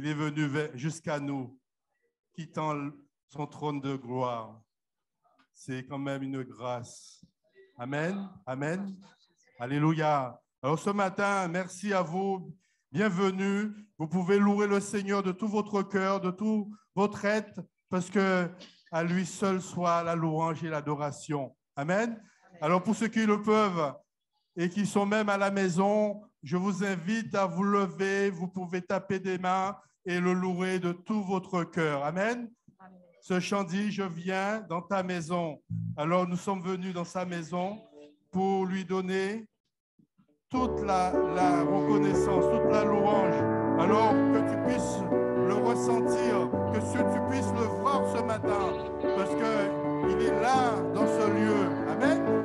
Il est venu jusqu'à nous, quittant son trône de gloire. C'est quand même une grâce. Amen. Amen. Alléluia. Alors ce matin, merci à vous. Bienvenue. Vous pouvez louer le Seigneur de tout votre cœur, de tout votre être, parce que à lui seul soit la louange et l'adoration. Amen. Alors pour ceux qui le peuvent et qui sont même à la maison, je vous invite à vous lever. Vous pouvez taper des mains et le louer de tout votre cœur. Amen. Ce chant dit, je viens dans ta maison. Alors nous sommes venus dans sa maison pour lui donner toute la reconnaissance, toute la louange. Alors que tu puisses le ressentir, que tu puisses le voir ce matin, parce qu'il est là dans ce lieu. Amen.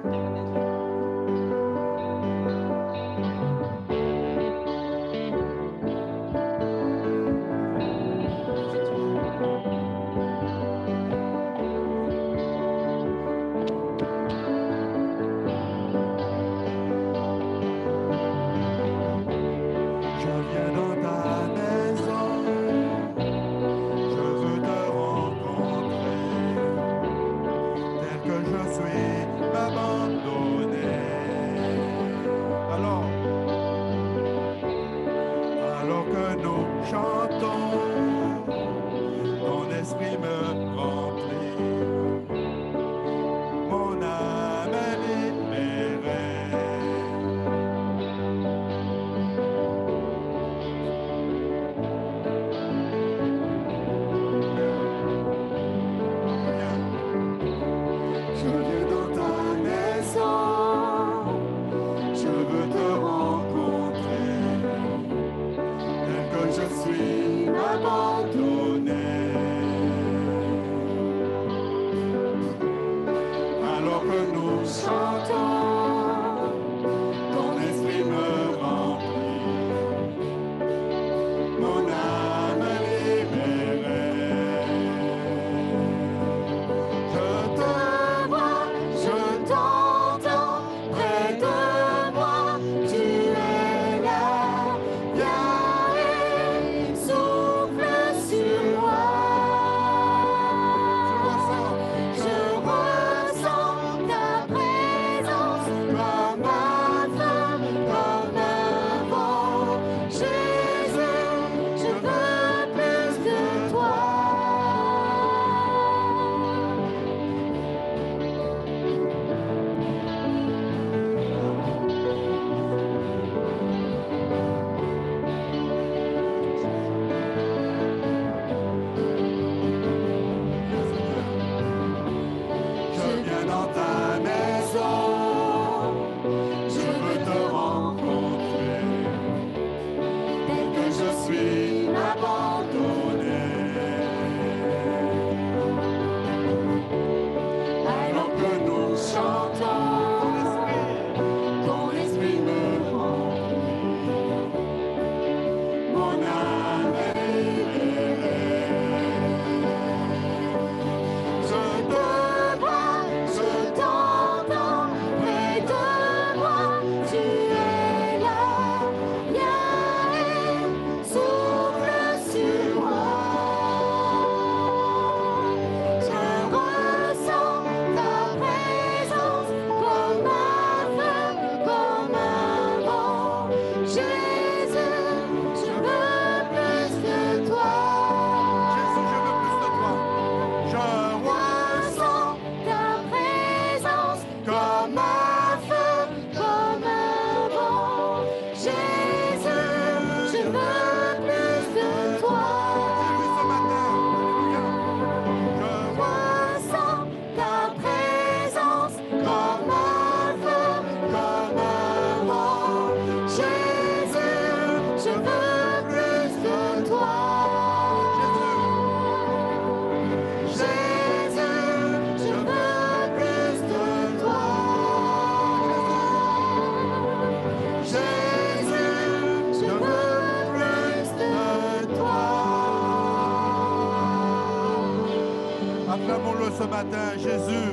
Acclamons-le ce matin, Jésus.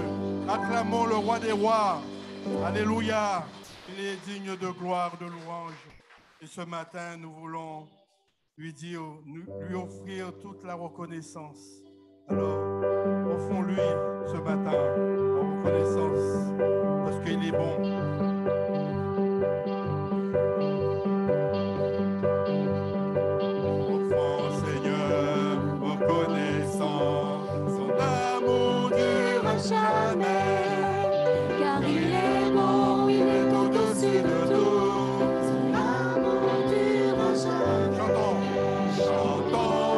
Acclamons le roi des rois. Alléluia. Il est digne de gloire, de louange. Et ce matin, nous voulons lui offrir toute la reconnaissance. Alors, offrons-lui ce matin la reconnaissance parce qu'il est bon. Offrons, Seigneur, reconnaissant, son amour durera jamais, car il est bon, il est au-dessus de tout. Son amour durera jamais. Chantons,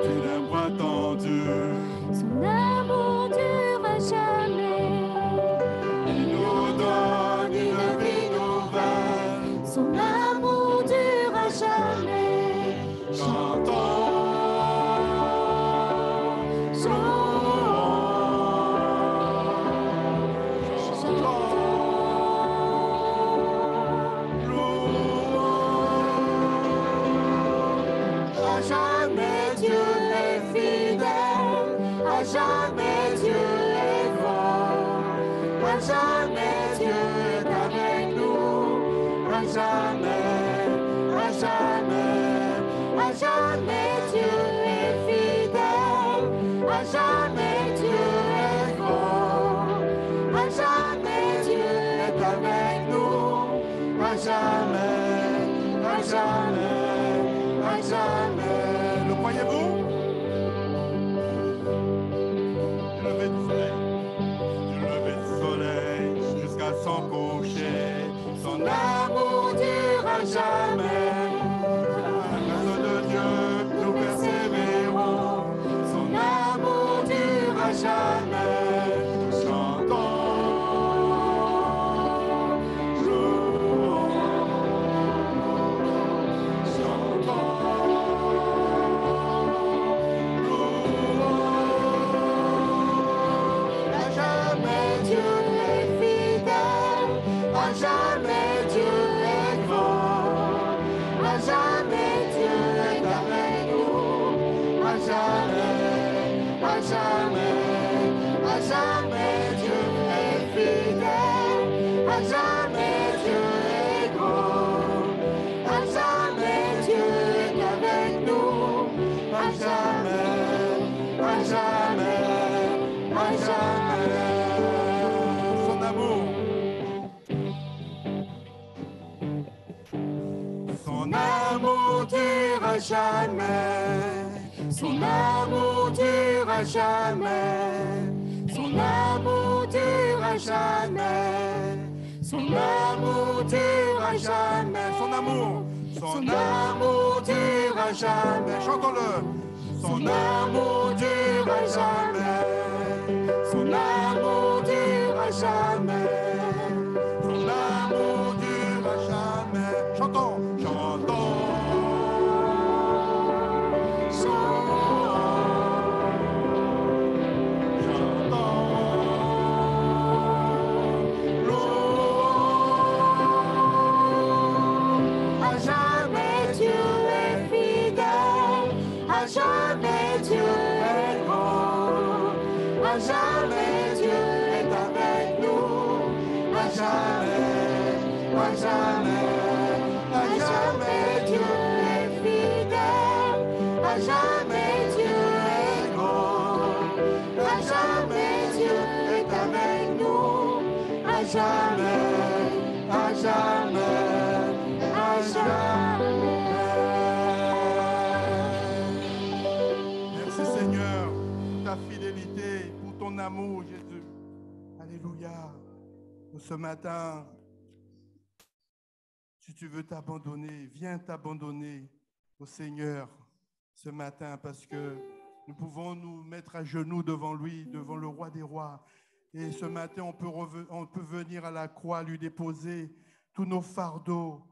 tu n'as pas tendu. Son amour durera jamais. Il nous donne une vie nouvelle. Son amour durera jamais. Chantons, À jamais Dieu est fidèle, à jamais Dieu est fort, à jamais Dieu est avec nous, à jamais, à jamais, à jamais Dieu est fidèle, à jamais Dieu est fort, à jamais Dieu est avec nous, à jamais, à jamais, à jamais. le croyez-vous? Du lever du soleil jusqu'à son coucher, son amour Durera jamais. à la grâce de Dieu, nous persévérons. Son L'amour durera jamais. chantons, louons, À jamais Dieu est fidèle. À jamais Dieu est fort. À jamais Dieu est avec nous. À jamais, à jamais, à jamais Dieu est fidèle. À jamais Dieu est grand. À jamais Dieu est avec nous. À jamais, à jamais, à jamais. son amour. Son amour Durera jamais. Son amour durera jamais. Son amour durera jamais. Son amour durera jamais. son amour, Son amour durera jamais. chantons-le. Son amour durera jamais. Son amour durera jamais. Son amour durera jamais. Chantons, chantons. À jamais Dieu est fidèle, à jamais Dieu est grand, à jamais Dieu est avec nous, à jamais, à jamais, à jamais Dieu est fidèle, à jamais Dieu est grand, à jamais Dieu est avec nous, à jamais, à jamais, à jamais. Merci Seigneur pour ta fidélité, pour ton amour, Jésus. Alléluia. Ce matin, si tu veux t'abandonner, viens t'abandonner au Seigneur ce matin parce que nous pouvons nous mettre à genoux devant lui, devant le roi des rois. Et ce matin, on peut venir à la croix, lui déposer tous nos fardeaux.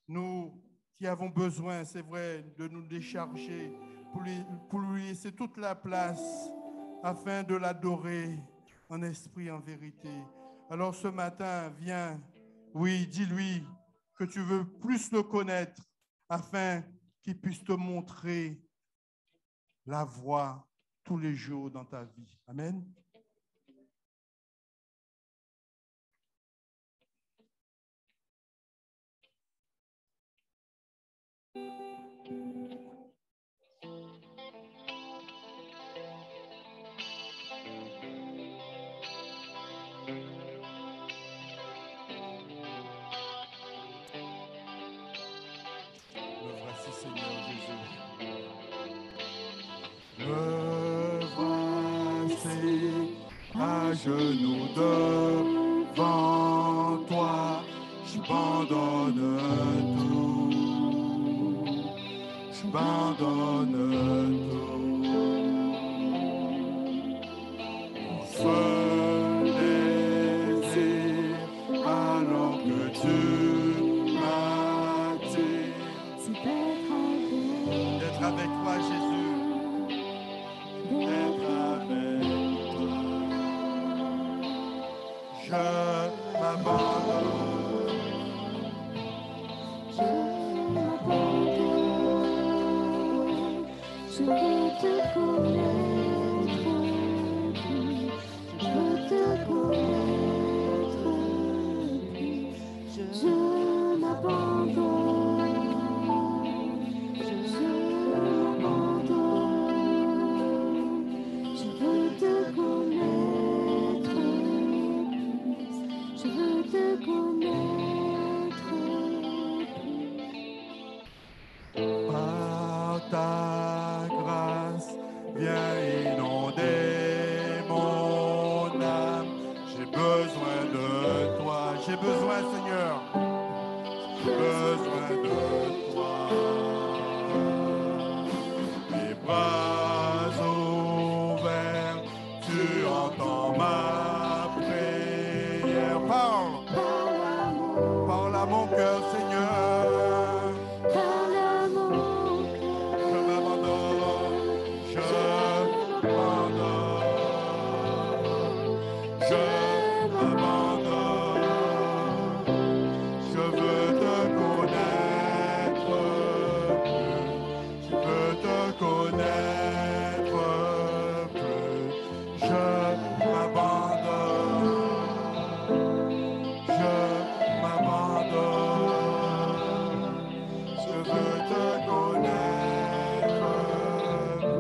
Nous qui avons besoin, c'est vrai, de nous décharger pour lui laisser toute la place afin de l'adorer en esprit, en vérité. Alors ce matin, viens, oui, dis-lui que tu veux plus le connaître afin qu'il puisse te montrer la voie tous les jours dans ta vie. Amen. Me voici, Seigneur Jésus. Me voici à genoux devant toi. J'abandonne tout. J'abandonne tout. Mon seul désir, alors que tu m'attires, d'être avec toi, Jésus. D'être avec toi. Je m'abandonne. Je veux te connaître plus, je veux te connaître plus, je m'abandonne, je m'abandonne, je veux te connaître plus, je veux te connaître plus. Par ta grâce, viens inonder mon âme. J'ai besoin de toi. J'ai besoin, Seigneur. J'ai besoin de toi. Mes bras ouverts, tu entends ma prière. Parle à mon cœur, Seigneur. Je m'abandonne. Je veux te connaître plus. Je veux te connaître plus. Je m'abandonne. Je m'abandonne. Je veux te connaître plus.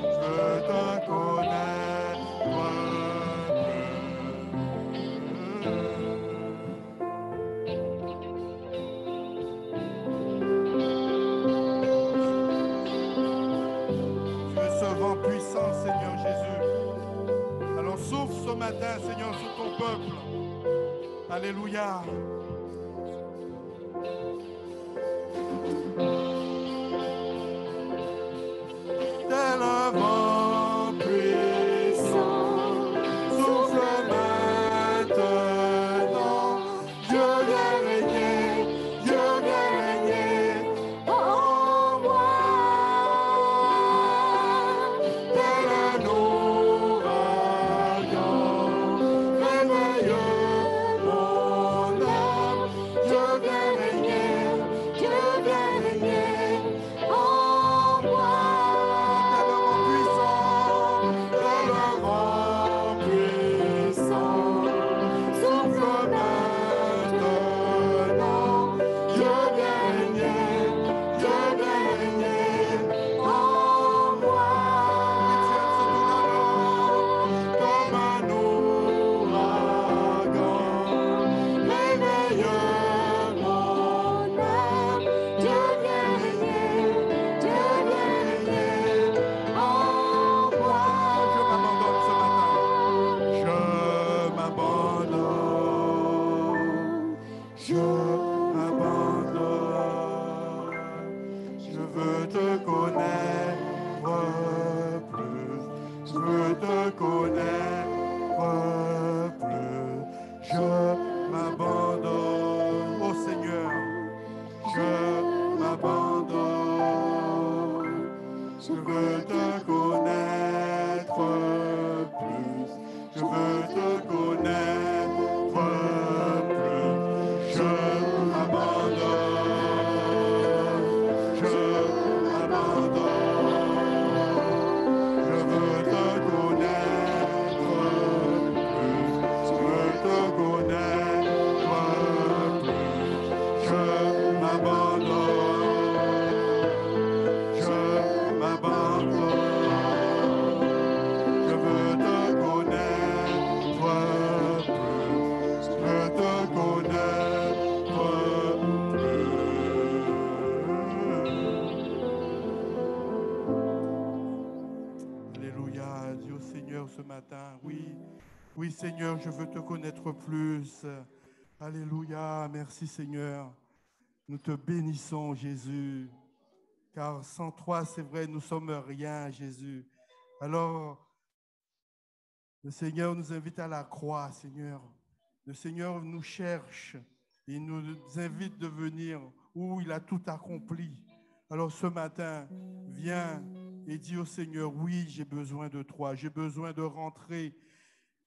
Je veux te connaître plus. Tu es ce vent puissant, Seigneur Jésus. Alors souffle ce matin, Seigneur, sur ton peuple. Alléluia. Tel un vent puissant, souffle maintenant. Dieu vient régner en moi. Tel un ouragan, réveille mon âme. Oui, Seigneur, je veux te connaître plus. Alléluia. Merci, Seigneur. Nous te bénissons, Jésus. Car sans toi, c'est vrai, nous ne sommes rien, Jésus. Alors, le Seigneur nous invite à la croix, Seigneur. Le Seigneur nous cherche et nous invite de venir où il a tout accompli. Alors ce matin, viens et dis au Seigneur, oui, j'ai besoin de toi. J'ai besoin de rentrer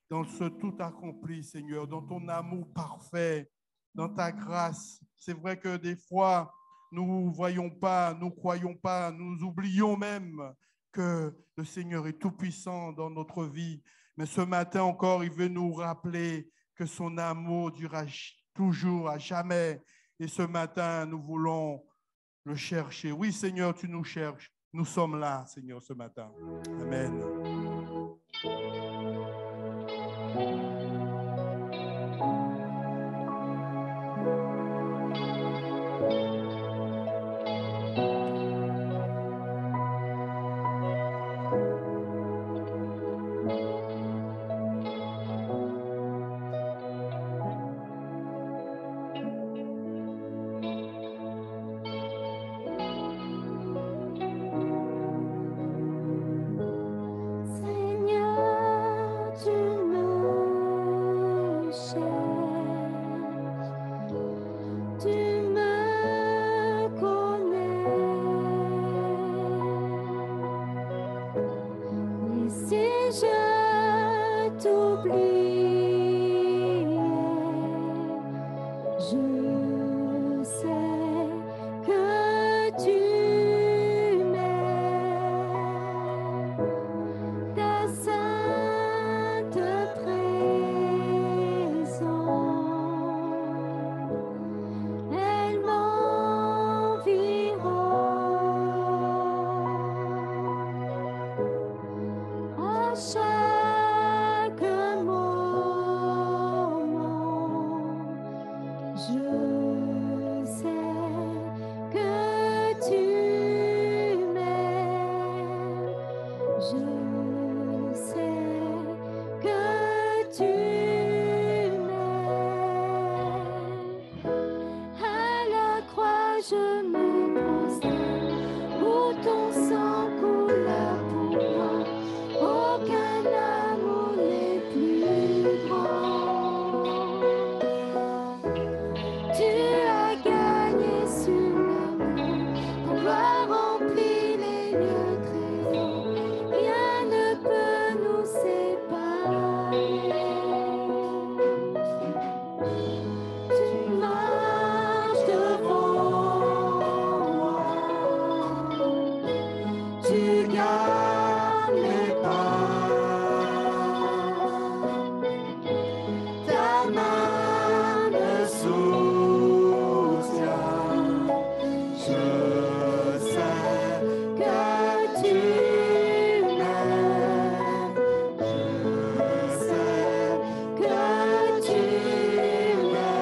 dans ce tout accompli, Seigneur, dans ton amour parfait, dans ta grâce. C'est vrai que des fois, nous ne voyons pas, nous ne croyons pas, nous oublions même que le Seigneur est tout-puissant dans notre vie. Mais ce matin encore, il veut nous rappeler que son amour durera toujours, à jamais. Et ce matin, nous voulons le chercher. Oui, Seigneur, tu nous cherches. Nous sommes là, Seigneur, ce matin. Amen. Seigneur, tu me cherches, tu me connais. Et si je t'oubliais, je sais que tu m'aimes. Ta sainte présence, elle m'environne à chaque moment. Je sais que tu m'aimes. Je sais que tu m'aimes. À la croix, je me prosterne, où ton sang coula pour moi. Aucun amour n'est plus grand. Tu as gagné sur la mort, ton gloire remplit les lieux très hauts. Rien ne peut nous séparer. Tu marches devant moi, tu gardes mes pas. Ta main me soutient. Je sais que tu m'aimes. Je sais que tu m'aimes.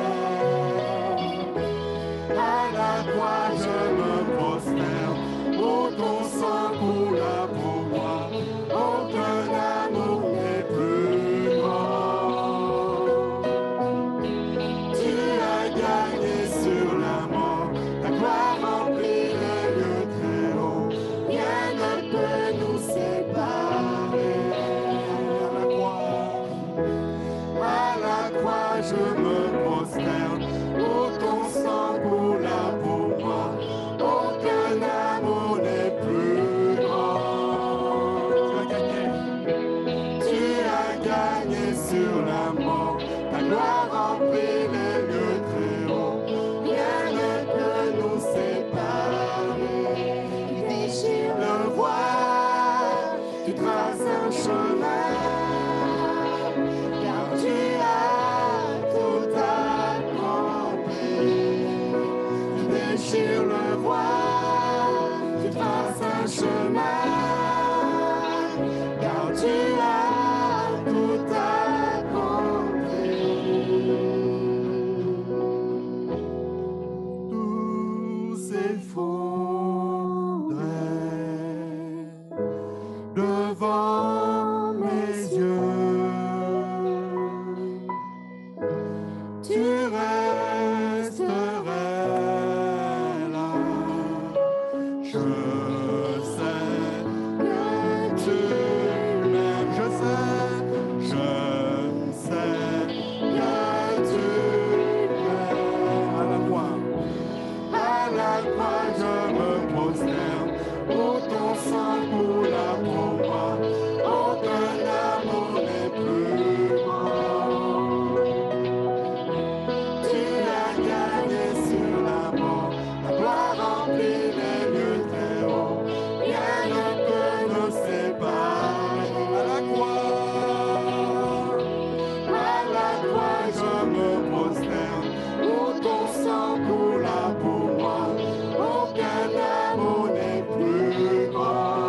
À la croix, je me prosterne, où ton sang coula pour moi. Aucun amour n'est plus grand. Tu as gagné sur la mort, ta gloire remplit les lieux très hauts. Rien ne peut nous séparer. À la croix, je me prosterne, où ton sang coula pour moi. Aucun amour n'est plus grand. Tu as gagné sur la mort, ta gloire remplit les lieux très hauts. Rien ne peut nous séparer. Tu déchires le voile, tu traces un chemin, car tu as tout accompli. me prosterne, où ton sang coula pour moi. Aucun amour n'est plus grand.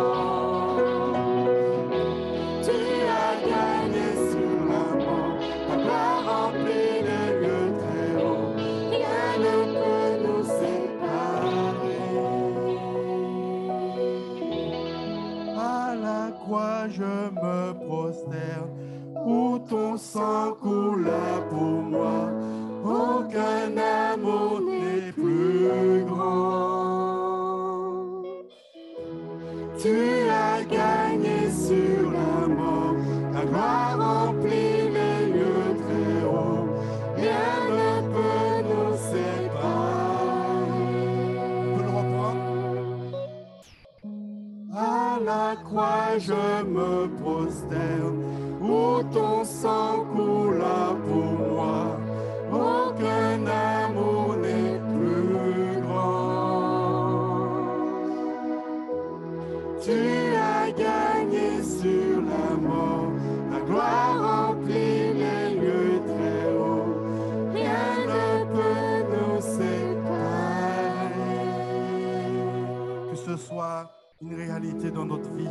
Tu as gagné sur la mort, ta gloire remplit les lieux très hauts. Rien ne peut nous séparer. À la croix je me prosterne, où ton sang coula pour moi. Aucun amour n'est plus grand. Tu as gagné sur la mort, ta gloire remplit les lieux très hauts. Rien ne peut nous séparer. On peut le reprendre. À la croix je me prosterne, où ton sang coula pour moi. Aucun amour n'est plus grand. Tu as gagné sur la mort, ta gloire remplit les lieux très hauts. Rien ne peut nous séparer. Que ce soit une réalité dans notre vie,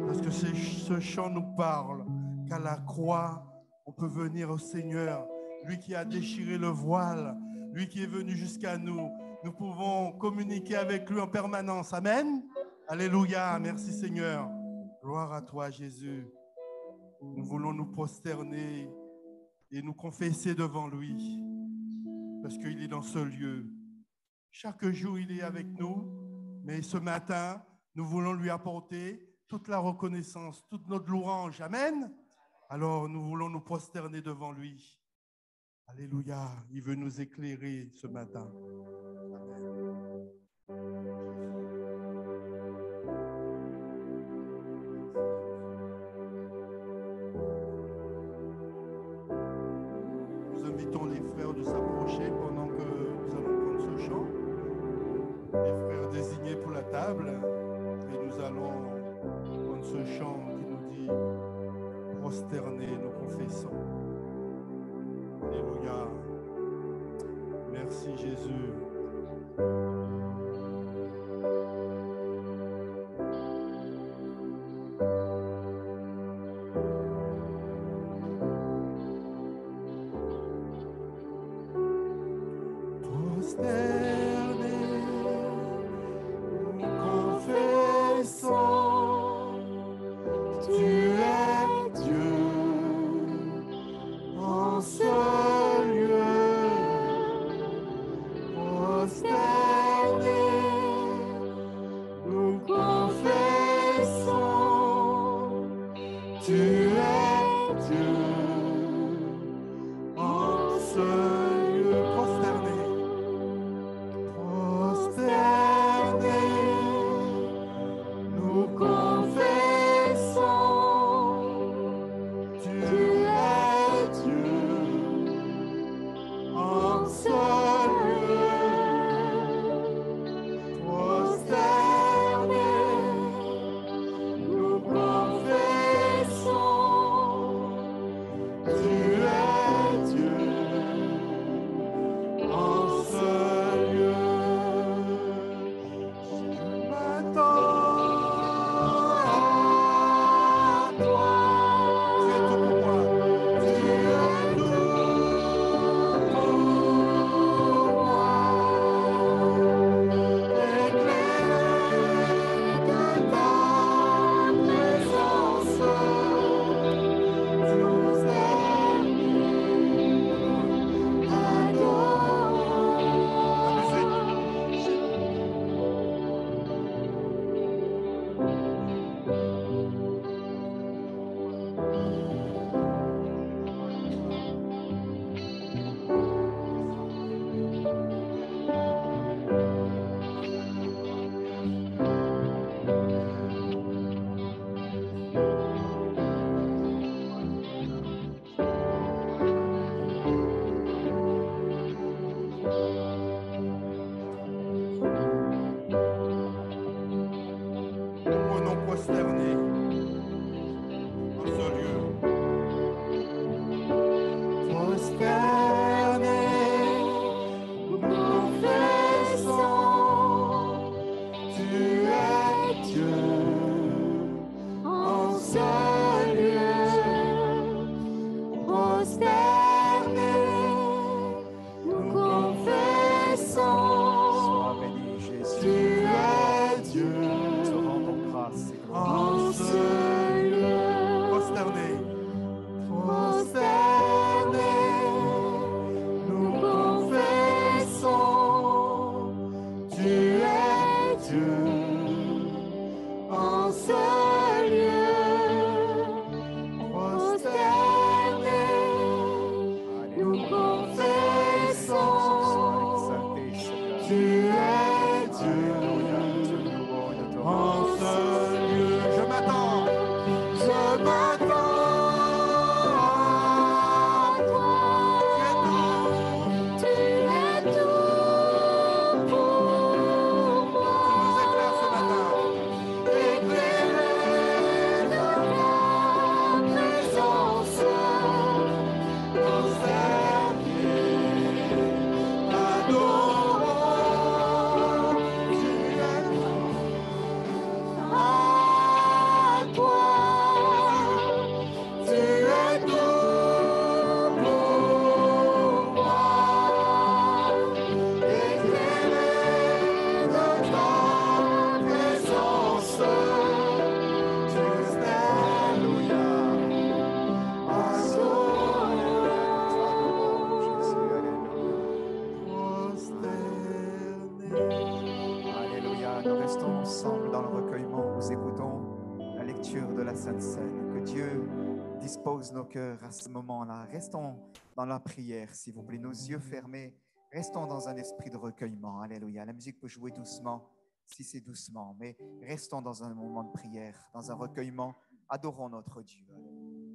parce que ce chant nous parle qu'à la croix, on peut venir au Seigneur, lui qui a déchiré le voile, lui qui est venu jusqu'à nous. Nous pouvons communiquer avec lui en permanence. Amen. Alléluia. Merci Seigneur. Gloire à toi Jésus. Nous voulons nous prosterner et nous confesser devant lui, parce qu'il est dans ce lieu. Chaque jour, il est avec nous, mais ce matin, nous voulons lui apporter toute la reconnaissance, toute notre louange. Amen. Alors, nous voulons nous prosterner devant lui. Alléluia. Il veut nous éclairer ce matin. Nous invitons les frères de s'approcher pendant que nous allons prendre ce chant. Les frères désignés pour la table. Et nous allons prendre ce chant qui nous dit « Prosterner, nous confessons ». Alléluia. Merci Jésus. Prosterné en ce lieu. ensemble dans le recueillement, nous écoutons la lecture de la Sainte Seine. Que Dieu dispose nos cœurs à ce moment-là. Restons dans la prière, s'il vous plaît, nos yeux fermés. Restons dans un esprit de recueillement. Alléluia. La musique peut jouer doucement, si c'est doucement, mais restons dans un moment de prière, dans un recueillement. Adorons notre Dieu.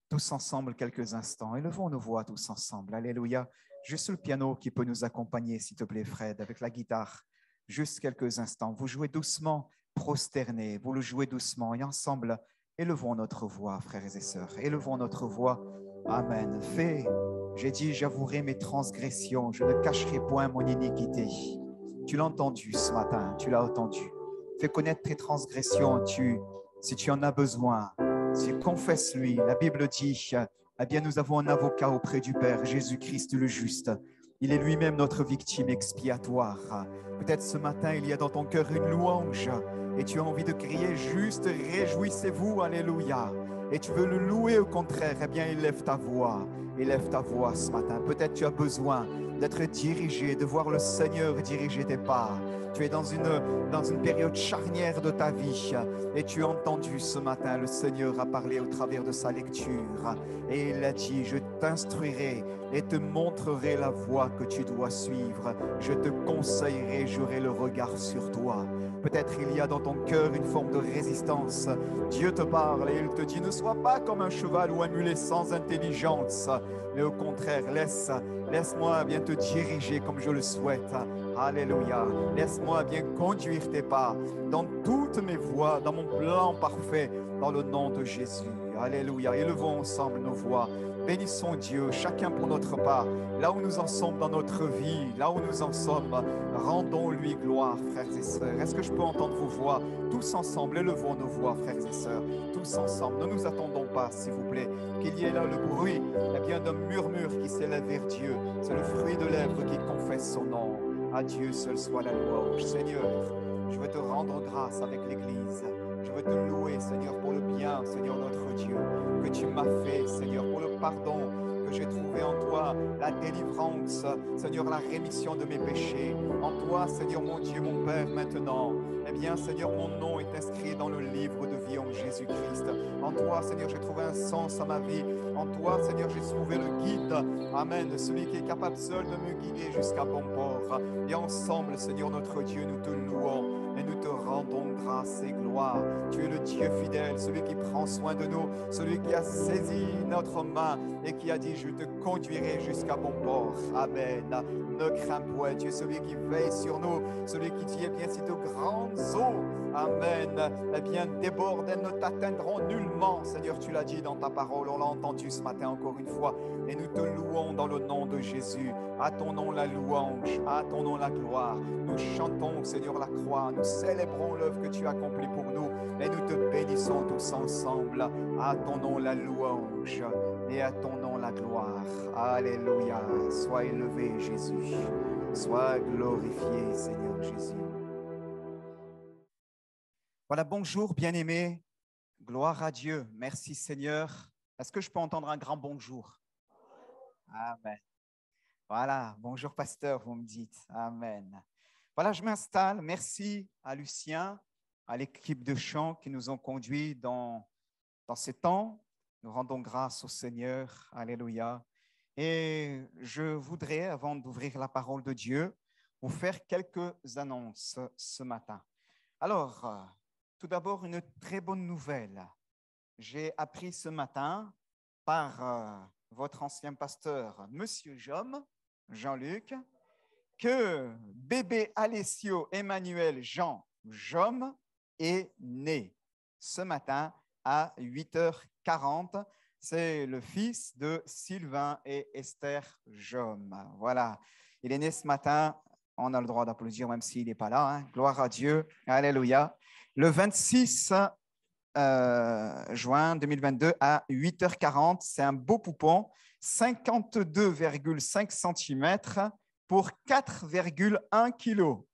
Tous ensemble quelques instants. Élevons nos voix tous ensemble. Alléluia. Juste le piano qui peut nous accompagner, s'il te plaît, Fred, avec la guitare. Juste quelques instants. Vous jouez doucement, prosternés. Vous le jouez doucement. Et ensemble, élevons notre voix, frères et sœurs. Élevons notre voix. Amen. Fais, j'ai dit, j'avouerai mes transgressions. Je ne cacherai point mon iniquité. Tu l'as entendu ce matin. Tu l'as entendu. Fais connaître tes transgressions. Si tu en as besoin, confesse-lui. La Bible dit, eh bien, nous avons un avocat auprès du Père, Jésus-Christ le juste. Il est lui-même notre victime expiatoire. Peut-être ce matin, il y a dans ton cœur une louange et tu as envie de crier juste, réjouissez-vous, alléluia. Et tu veux le louer au contraire, eh bien, élève ta voix ce matin. Peut-être tu as besoin d'être dirigé, de voir le Seigneur diriger tes pas. Tu es dans une période charnière de ta vie et tu as entendu ce matin le Seigneur a parlé au travers de sa lecture et il a dit, je t'instruirai et te montrerai la voie que tu dois suivre. Je te conseillerai, j'aurai le regard sur toi. Peut-être il y a dans ton cœur une forme de résistance. Dieu te parle et il te dit, ne sois pas comme un cheval ou un mulet sans intelligence, mais au contraire, laisse-moi bien te diriger comme je le souhaite. Alléluia. Laisse-moi bien conduire tes pas dans toutes mes voies, dans mon plan parfait, dans le nom de Jésus. Alléluia. Élevons ensemble nos voix. Bénissons Dieu, chacun pour notre part. Là où nous en sommes dans notre vie, là où nous en sommes, rendons-lui gloire, frères et sœurs. Est-ce que je peux entendre vos voix? Tous ensemble, élevons nos voix, frères et sœurs. Tous ensemble, ne nous attendons pas, s'il vous plaît, qu'il y ait là le bruit d'un murmure qui s'élève vers Dieu. C'est le fruit de lèvres qui confesse son nom. À Dieu seul soit la louange. Seigneur, je veux te rendre grâce avec l'Église. Je veux te louer, Seigneur, pour le bien, Seigneur notre Dieu, que tu m'as fait, Seigneur, pour le pardon que j'ai trouvé en toi, la délivrance, Seigneur, la rémission de mes péchés. En toi, Seigneur, mon Dieu, mon Père, maintenant, eh bien, Seigneur, mon nom est inscrit dans le livre de vie en Jésus-Christ. En toi, Seigneur, j'ai trouvé un sens à ma vie. En toi, Seigneur, j'ai trouvé le guide. Amen. Celui qui est capable seul de me guider jusqu'à bon port. Et ensemble, Seigneur, notre Dieu, nous te louons. Et nous te rendons grâce et gloire. Tu es le Dieu fidèle, celui qui prend soin de nous, celui qui a saisi notre main et qui a dit, je te conduirai jusqu'à bon port. Amen. Ne crains point, tu es celui qui veille sur nous, celui qui dit, eh bien, si de grandes eaux, amen, eh bien, débordent, elles ne t'atteindront nullement. Seigneur, tu l'as dit dans ta parole, on l'a entendu ce matin encore une fois, et nous te louons dans le nom de Jésus. À ton nom la louange, à ton nom la gloire. Nous chantons, Seigneur, la croix. Nous célébrons l'œuvre que tu as accomplie pour nous. Et nous te bénissons tous ensemble. À ton nom la louange et à ton nom la gloire. Alléluia. Sois élevé, Jésus. Sois glorifié, Seigneur Jésus. Voilà, bonjour, bien-aimés. Gloire à Dieu. Merci, Seigneur. Est-ce que je peux entendre un grand bonjour? Amen. Voilà, bonjour pasteur, vous me dites. Amen. Voilà, je m'installe. Merci à Lucien, à l'équipe de chant qui nous ont conduits dans ces temps. Nous rendons grâce au Seigneur. Alléluia. Et je voudrais, avant d'ouvrir la parole de Dieu, vous faire quelques annonces ce matin. Alors, tout d'abord, une très bonne nouvelle. J'ai appris ce matin par votre ancien pasteur, Monsieur Jom, Jean-Luc, que bébé Alessio Emmanuel Jean Jom est né ce matin à 8h40. C'est le fils de Sylvain et Esther Jom. Voilà, il est né ce matin. On a le droit d'applaudir même s'il n'est pas là. Hein. Gloire à Dieu. Alléluia. Le 26 juin 2022 à 8h40. C'est un beau poupon. 52,5 cm pour 4,1 kg.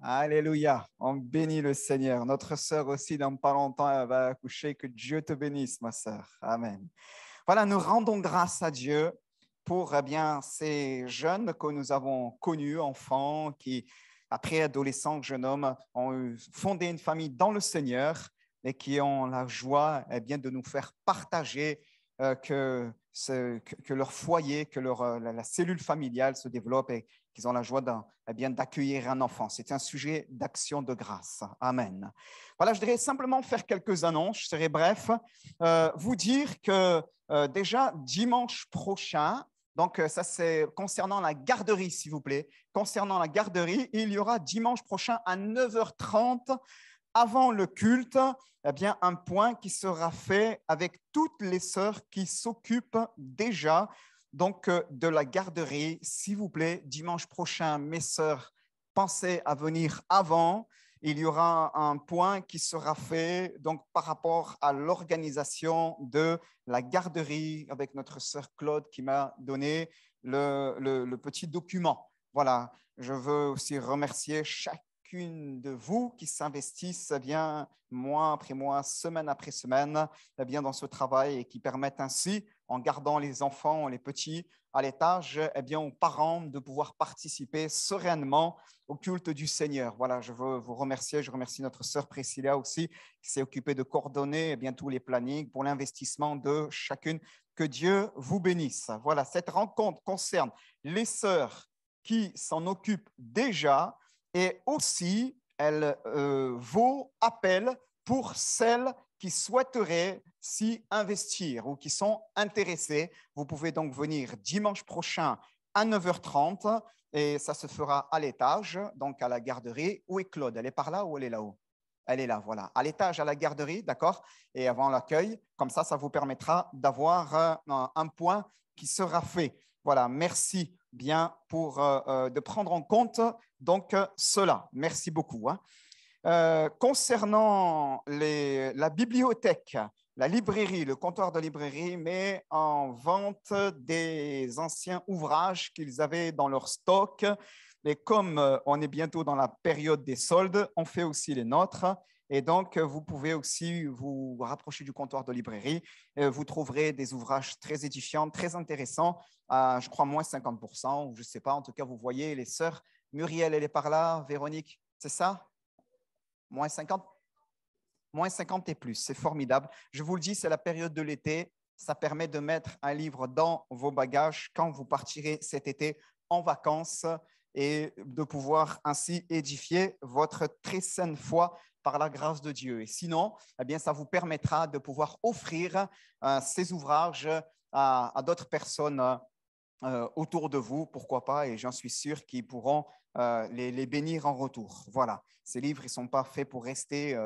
Alléluia, on bénit le Seigneur. Notre sœur aussi, dans pas longtemps, elle va accoucher. Que Dieu te bénisse, ma sœur. Amen. Voilà, nous rendons grâce à Dieu pour bien, ces jeunes que nous avons connus, enfants, qui après adolescents, jeunes hommes, ont fondé une famille dans le Seigneur et qui ont la joie de nous faire partager que leur foyer, que la cellule familiale se développe et qu'ils ont la joie d'accueillir un enfant. C'est un sujet d'action de grâce. Amen. Voilà, je voudrais simplement faire quelques annonces, je serai bref. Vous dire que déjà dimanche prochain, donc ça c'est concernant la garderie, s'il vous plaît. Concernant la garderie, il y aura dimanche prochain à 9h30 avant le culte, un point qui sera fait avec toutes les sœurs qui s'occupent déjà de la garderie. S'il vous plaît, dimanche prochain, mes sœurs, pensez à venir avant. Il y aura un point qui sera fait par rapport à l'organisation de la garderie avec notre sœur Claude qui m'a donné le petit document. Voilà, je veux aussi remercier chacune de vous qui s'investissent mois après mois, semaine après semaine dans ce travail et qui permettent ainsi, en gardant les enfants, les petits à l'étage, aux parents de pouvoir participer sereinement au culte du Seigneur. Voilà, je veux vous remercier. Je remercie notre sœur Priscilla aussi qui s'est occupée de coordonner tous les plannings pour l'investissement de chacune. Que Dieu vous bénisse. Voilà, cette rencontre concerne les sœurs qui s'en occupent déjà et aussi elle vaut appel pour celles qui souhaiteraient s'y investir ou qui sont intéressées. Vous pouvez donc venir dimanche prochain à 9h30 et ça se fera à l'étage, donc à la garderie. Où est Claude? Elle est par là ou elle est là-haut? Elle est là, voilà, à l'étage, à la garderie, d'accord? Et avant l'accueil, comme ça vous permettra d'avoir un point qui sera fait. Voilà, merci bien de prendre en compte cela. Merci beaucoup. Concernant la bibliothèque, la librairie, le comptoir de librairie met en vente des anciens ouvrages qu'ils avaient dans leur stock. Et comme on est bientôt dans la période des soldes, on fait aussi les nôtres. Et donc, vous pouvez aussi vous rapprocher du comptoir de librairie. Vous trouverez des ouvrages très édifiants, très intéressants, à, je crois, moins 50%, ou je ne sais pas. En tout cas, vous voyez les sœurs. Muriel, elle est par là. Véronique, c'est ça? Moins 50? Moins 50 et plus, c'est formidable. Je vous le dis, c'est la période de l'été. Ça permet de mettre un livre dans vos bagages quand vous partirez cet été en vacances et de pouvoir ainsi édifier votre très saine foi par la grâce de Dieu. Et sinon, ça vous permettra de pouvoir offrir ces ouvrages à d'autres personnes autour de vous, pourquoi pas, et j'en suis sûr qu'ils pourront les bénir en retour. Voilà, ces livres, ils ne sont pas faits pour rester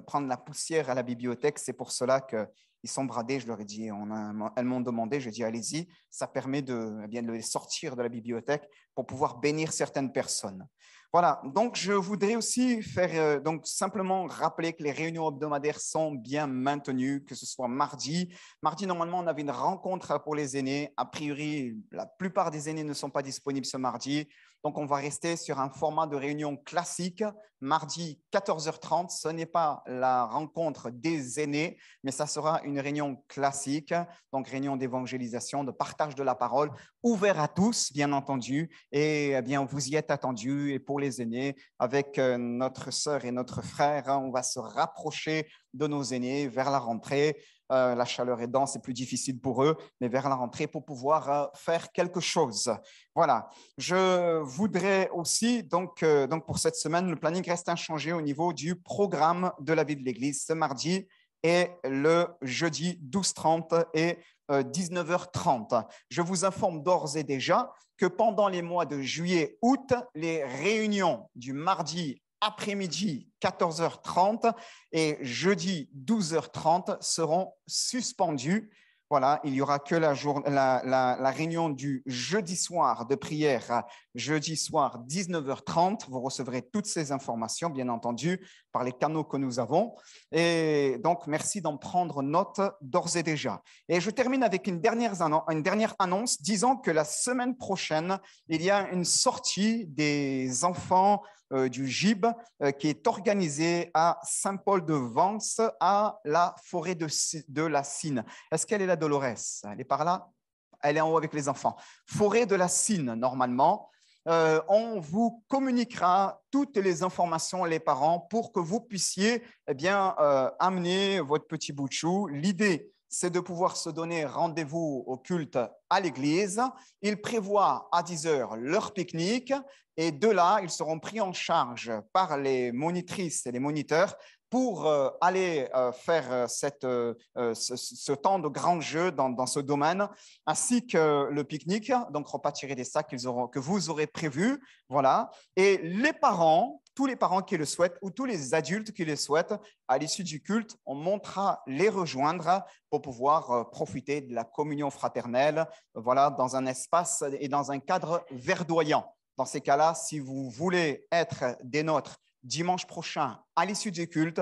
prendre la poussière à la bibliothèque, c'est pour cela qu'ils sont bradés, je leur ai dit, elles m'ont demandé, je dis allez-y, ça permet de les sortir de la bibliothèque pour pouvoir bénir certaines personnes. Voilà, donc je voudrais aussi faire simplement rappeler que les réunions hebdomadaires sont bien maintenues, que ce soit mardi. Mardi, normalement, on avait une rencontre pour les aînés. A priori, la plupart des aînés ne sont pas disponibles ce mardi. Donc, on va rester sur un format de réunion classique. Mardi, 14h30, ce n'est pas la rencontre des aînés, mais ça sera une réunion classique, donc réunion d'évangélisation, de partage de la parole, ouvert à tous, bien entendu. Et vous y êtes attendus. Et pour les aînés, avec notre sœur et notre frère, on va se rapprocher de nos aînés vers la rentrée. La chaleur aidant, c'est plus difficile pour eux, mais vers la rentrée pour pouvoir faire quelque chose. Voilà. Je voudrais aussi, donc pour cette semaine, le planning reste inchangé au niveau du programme de la vie de l'Église ce mardi et le jeudi 12h30 et 19h30. Je vous informe d'ores et déjà que pendant les mois de juillet, août, les réunions du mardi après-midi 14h30 et jeudi 12h30 seront suspendues. Voilà, il n'y aura que la réunion du jeudi soir de prière, jeudi soir 19h30. Vous recevrez toutes ces informations, bien entendu, par les canaux que nous avons. Et donc, merci d'en prendre note d'ores et déjà. Et je termine avec une dernière annonce, disant que la semaine prochaine, il y a une sortie des enfants du GIB qui est organisée à Saint-Paul-de-Vence, à la forêt de la Cine. Est-ce qu'elle est là, Dolores? Elle est par là? Elle est en haut avec les enfants. Forêt de la Cine, normalement. on vous communiquera toutes les informations, les parents, pour que vous puissiez amener votre petit bout de chou. L'idée, c'est de pouvoir se donner rendez-vous au culte à l'église. Ils prévoient à 10 heures leur pique-nique et de là, ils seront pris en charge par les monitrices et les moniteurs pour aller faire ce temps de grand jeu dans ce domaine, ainsi que le pique-nique, donc repas tirés des sacs que vous aurez prévu. Voilà. Et les parents, tous les parents qui le souhaitent ou tous les adultes qui le souhaitent, à l'issue du culte, on montera les rejoindre pour pouvoir profiter de la communion fraternelle, voilà, dans un espace et dans un cadre verdoyant. Dans ces cas-là, si vous voulez être des nôtres dimanche prochain, à l'issue du culte,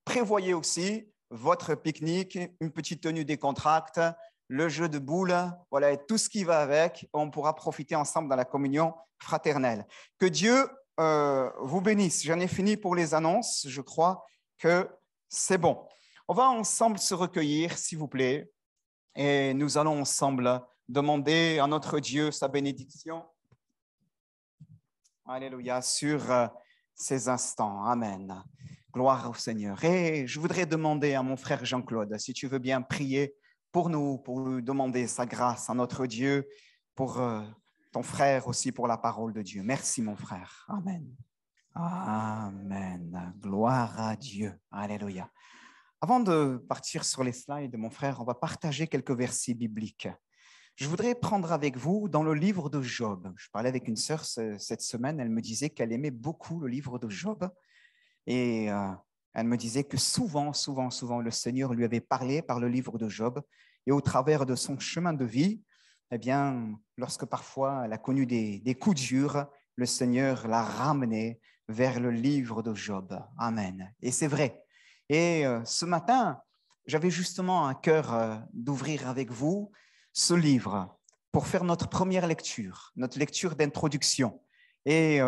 prévoyez aussi votre pique-nique, une petite tenue décontracte, le jeu de boules, voilà, et tout ce qui va avec. On pourra profiter ensemble dans la communion fraternelle. Que Dieu vous bénisse. J'en ai fini pour les annonces. Je crois que c'est bon. On va ensemble se recueillir, s'il vous plaît, et nous allons ensemble demander à notre Dieu sa bénédiction. Alléluia, sur ces instants. Amen. Gloire au Seigneur. Et je voudrais demander à mon frère Jean-Claude, si tu veux bien prier pour nous demander sa grâce à notre Dieu, pour ton frère aussi, pour la parole de Dieu. Merci, mon frère. Amen. Amen. Gloire à Dieu. Alléluia. Avant de partir sur les slides, mon frère, on va partager quelques versets bibliques. Je voudrais prendre avec vous dans le livre de Job. Je parlais avec une sœur cette semaine, elle me disait qu'elle aimait beaucoup le livre de Job et elle me disait que souvent, le Seigneur lui avait parlé par le livre de Job et au travers de son chemin de vie, eh bien, lorsque parfois elle a connu des coups durs, le Seigneur l'a ramené vers le livre de Job. Amen. Et c'est vrai. Et ce matin, j'avais justement à cœur d'ouvrir avec vous ce livre pour faire notre première lecture, notre lecture d'introduction et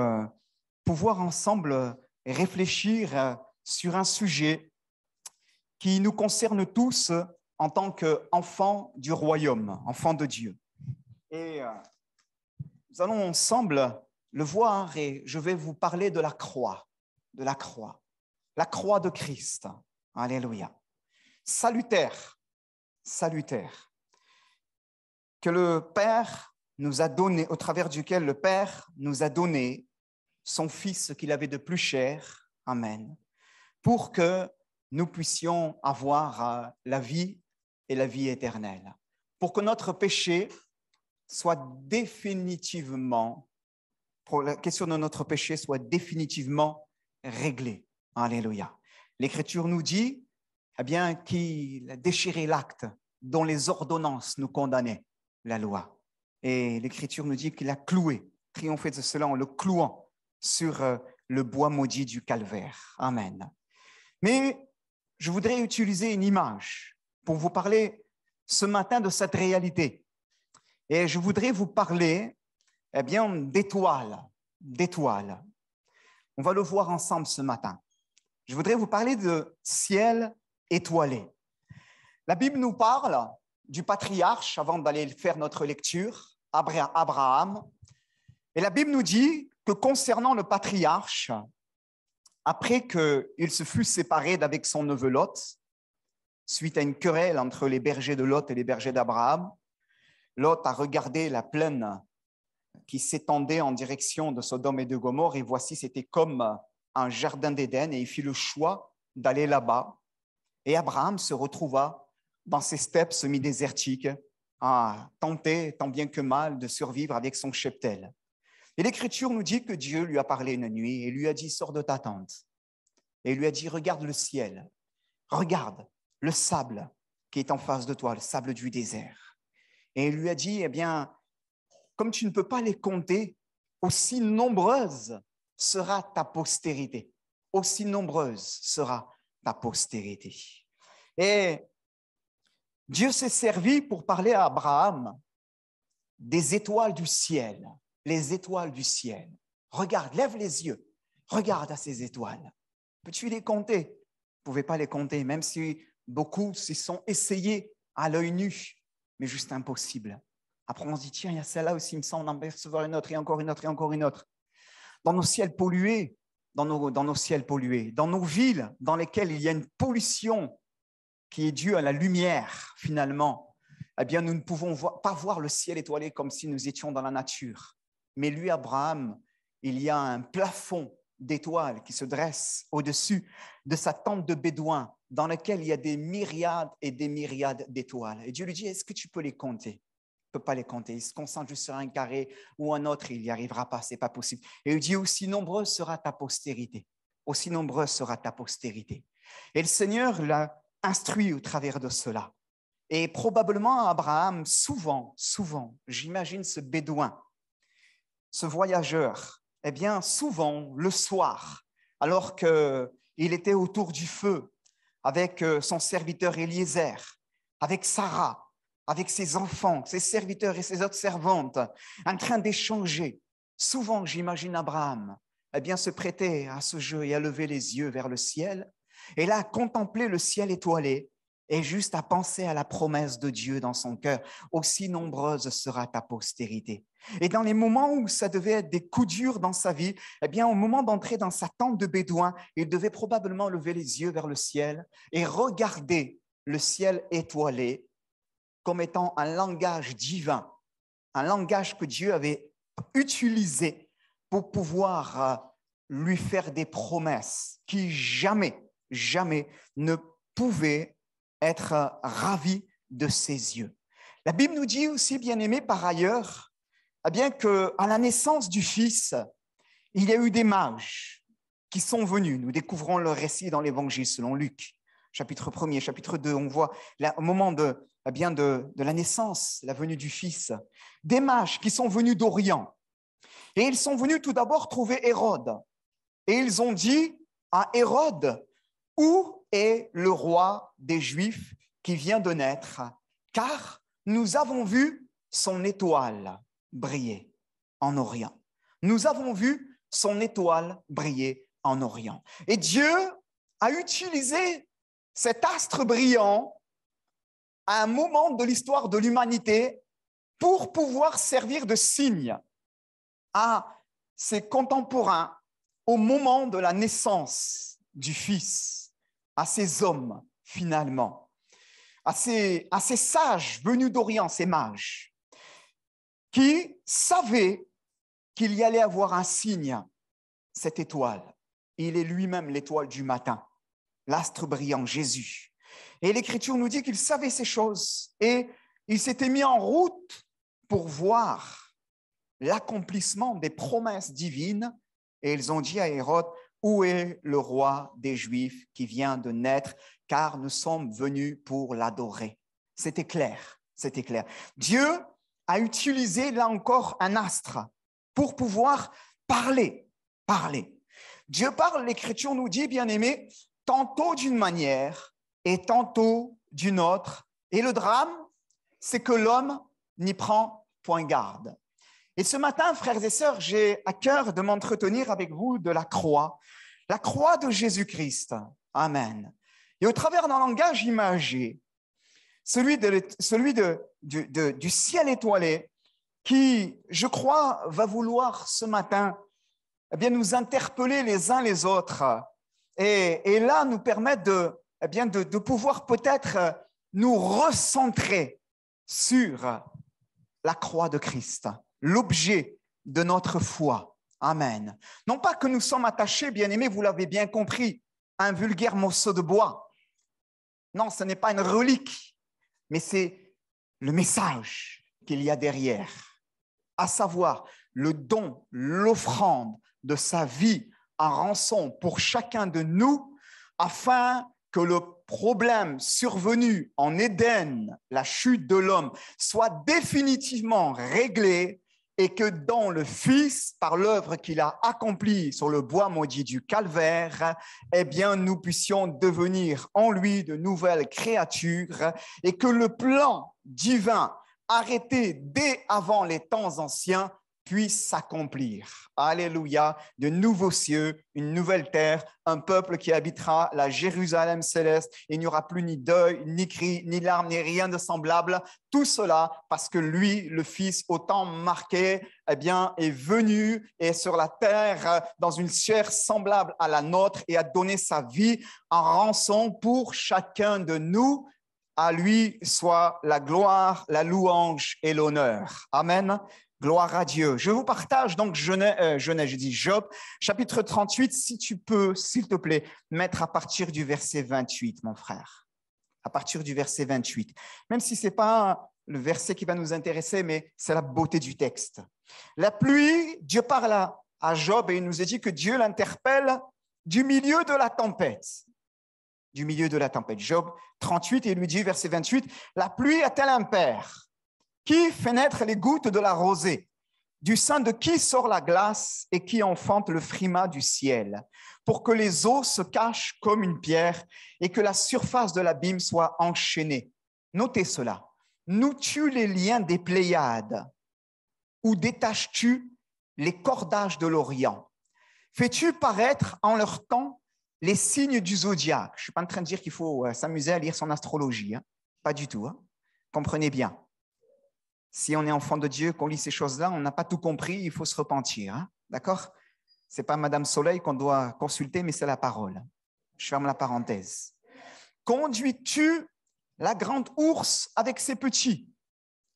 pouvoir ensemble réfléchir sur un sujet qui nous concerne tous en tant qu'enfants du royaume, enfants de Dieu. Et nous allons ensemble le voir et je vais vous parler de la croix la croix de Christ. Alléluia. Salutaire. Que le Père nous a donné, au travers duquel le Père nous a donné son Fils qu'il avait de plus cher, Amen, pour que nous puissions avoir la vie et la vie éternelle, pour que notre péché soit définitivement, pour la question de notre péché soit définitivement réglée. Alléluia. L'Écriture nous dit, eh bien, qu'il a déchiré l'acte dont les ordonnances nous condamnaient, la loi. Et l'Écriture nous dit qu'il a cloué, triomphé de cela en le clouant sur le bois maudit du calvaire. Amen. Mais je voudrais utiliser une image pour vous parler ce matin de cette réalité. Et je voudrais vous parler eh bien, d'étoiles. On va le voir ensemble ce matin. Je voudrais vous parler de ciel étoilé. La Bible nous parle du patriarche, avant d'aller faire notre lecture, Abraham. Et la Bible nous dit que concernant le patriarche, après qu'il se fût séparé d'avec son neveu Lot, suite à une querelle entre les bergers de Lot et les bergers d'Abraham, Lot a regardé la plaine qui s'étendait en direction de Sodome et de Gomorrhe, et voici, c'était comme un jardin d'Éden, et il fit le choix d'aller là-bas. Et Abraham se retrouva dans ces steppes semi-désertiques, à tenter, tant bien que mal, de survivre avec son cheptel. Et l'Écriture nous dit que Dieu lui a parlé une nuit et lui a dit « Sors de ta tente ». Et il lui a dit « Regarde le ciel, regarde le sable qui est en face de toi, le sable du désert ». Et il lui a dit « Eh bien, comme tu ne peux pas les compter, aussi nombreuse sera ta postérité. Aussi nombreuse sera ta postérité. » Et Dieu s'est servi pour parler à Abraham des étoiles du ciel, les étoiles du ciel. Regarde, lève les yeux, regarde à ces étoiles. Peux-tu les compter? Vous ne pouvez pas les compter, même si beaucoup s'y sont essayés à l'œil nu, mais juste impossible. Après, on se dit, tiens, il y a celle-là aussi, il me semble en apercevoir une autre, et encore une autre, et encore une autre. Dans nos ciels pollués, dans nos ciels pollués, dans nos villes dans lesquelles il y a une pollution qui est due à la lumière, finalement, eh bien, nous ne pouvons pas voir le ciel étoilé comme si nous étions dans la nature. Mais lui, Abraham, il y a un plafond d'étoiles qui se dresse au-dessus de sa tente de bédouin, dans lequel il y a des myriades et des myriades d'étoiles. Et Dieu lui dit, est-ce que tu peux les compter? Il ne peut pas les compter. Il se concentre juste sur un carré ou un autre, il n'y arrivera pas, ce n'est pas possible. Et il dit, aussi nombreuse sera ta postérité. Aussi nombreuse sera ta postérité. Et le Seigneur l'a instruit au travers de cela. Et probablement Abraham, souvent, j'imagine ce bédouin, ce voyageur, eh bien souvent le soir, alors qu'il était autour du feu avec son serviteur Eliezer, avec Sarah, avec ses enfants, ses serviteurs et ses autres servantes, en train d'échanger. Souvent, j'imagine Abraham eh bien, se prêter à ce jeu et à lever les yeux vers le ciel, et là, à contempler le ciel étoilé, et juste à penser à la promesse de Dieu dans son cœur. Aussi nombreuse sera ta postérité. Et dans les moments où ça devait être des coups durs dans sa vie, eh bien, au moment d'entrer dans sa tente de bédouin, il devait probablement lever les yeux vers le ciel et regarder le ciel étoilé comme étant un langage divin, un langage que Dieu avait utilisé pour pouvoir lui faire des promesses qui jamais ne pouvaient être ravis de ses yeux. La Bible nous dit aussi, bien-aimés, par ailleurs, eh bien qu'à la naissance du Fils, il y a eu des mages qui sont venus. Nous découvrons le récit dans l'Évangile selon Luc, chapitre 1er, chapitre 2. On voit au moment de la naissance, la venue du Fils, des mages qui sont venus d'Orient. Et ils sont venus tout d'abord trouver Hérode. Et ils ont dit à Hérode, où est le roi des Juifs qui vient de naître? Car nous avons vu son étoile briller en Orient. Nous avons vu son étoile briller en Orient. Et Dieu a utilisé cet astre brillant à un moment de l'histoire de l'humanité pour pouvoir servir de signe à ses contemporains au moment de la naissance du Fils, à ces hommes, finalement, à ces sages venus d'Orient, ces mages, qui savaient qu'il y allait avoir un signe, cette étoile. Il est lui-même l'étoile du matin, l'astre brillant, Jésus. Et l'Écriture nous dit qu'il savait ces choses et il s'était mis en route pour voir l'accomplissement des promesses divines. Et ils ont dit à Hérode, où est le roi des Juifs qui vient de naître, car nous sommes venus pour l'adorer. C'était clair, c'était clair. Dieu a utilisé là encore un astre pour pouvoir parler. Dieu parle, l'Écriture nous dit, bien-aimés, tantôt d'une manière et tantôt d'une autre. Et le drame, c'est que l'homme n'y prend point garde. Et ce matin, frères et sœurs, j'ai à cœur de m'entretenir avec vous de la croix de Jésus-Christ. Amen. Et au travers d'un langage imagé, celui du ciel étoilé, qui, je crois, va vouloir ce matin eh bien, nous interpeller les uns les autres et là nous permettre de pouvoir peut-être nous recentrer sur la croix de Christ, l'objet de notre foi. Amen. Non pas que nous sommes attachés, bien-aimés, vous l'avez bien compris, à un vulgaire morceau de bois. Non, ce n'est pas une relique, mais c'est le message qu'il y a derrière, à savoir le don, l'offrande de sa vie en rançon pour chacun de nous, afin que le problème survenu en Éden, la chute de l'homme, soit définitivement réglé et que dans le Fils, par l'œuvre qu'il a accomplie sur le bois maudit du Calvaire, eh bien, nous puissions devenir en lui de nouvelles créatures et que le plan divin arrêté dès avant les temps anciens puisse s'accomplir. Alléluia, de nouveaux cieux, une nouvelle terre, un peuple qui habitera la Jérusalem céleste. Il n'y aura plus ni deuil, ni cri, ni larmes, ni rien de semblable. Tout cela parce que lui, le Fils, au temps marqué, eh bien, est venu et est sur la terre dans une chair semblable à la nôtre et a donné sa vie en rançon pour chacun de nous. À lui soit la gloire, la louange et l'honneur. Amen. Gloire à Dieu. Je vous partage donc Job, chapitre 38, si tu peux, s'il te plaît, mettre à partir du verset 28, mon frère. À partir du verset 28. Même si ce n'est pas le verset qui va nous intéresser, mais c'est la beauté du texte. La pluie, Dieu parle à Job et il nous a dit que Dieu l'interpelle du milieu de la tempête. Du milieu de la tempête. Job 38, et il lui dit, verset 28, « La pluie a-t-elle un père ? Qui fait naître les gouttes de la rosée? Du sein de qui sort la glace et qui enfante le frimas du ciel? Pour que les eaux se cachent comme une pierre et que la surface de l'abîme soit enchaînée. » Notez cela. « Noues-tu les liens des Pléiades? Ou détaches-tu les cordages de l'Orient? Fais-tu paraître en leur temps les signes du zodiaque? » Je ne suis pas en train de dire qu'il faut s'amuser à lire son astrologie. Hein. Pas du tout. Hein. Comprenez bien. Si on est enfant de Dieu, qu'on lit ces choses-là, on n'a pas tout compris, il faut se repentir. Hein. D'accord? Ce n'est pas Madame Soleil qu'on doit consulter, mais c'est la parole. Je ferme la parenthèse. Conduis-tu la grande ours avec ses petits?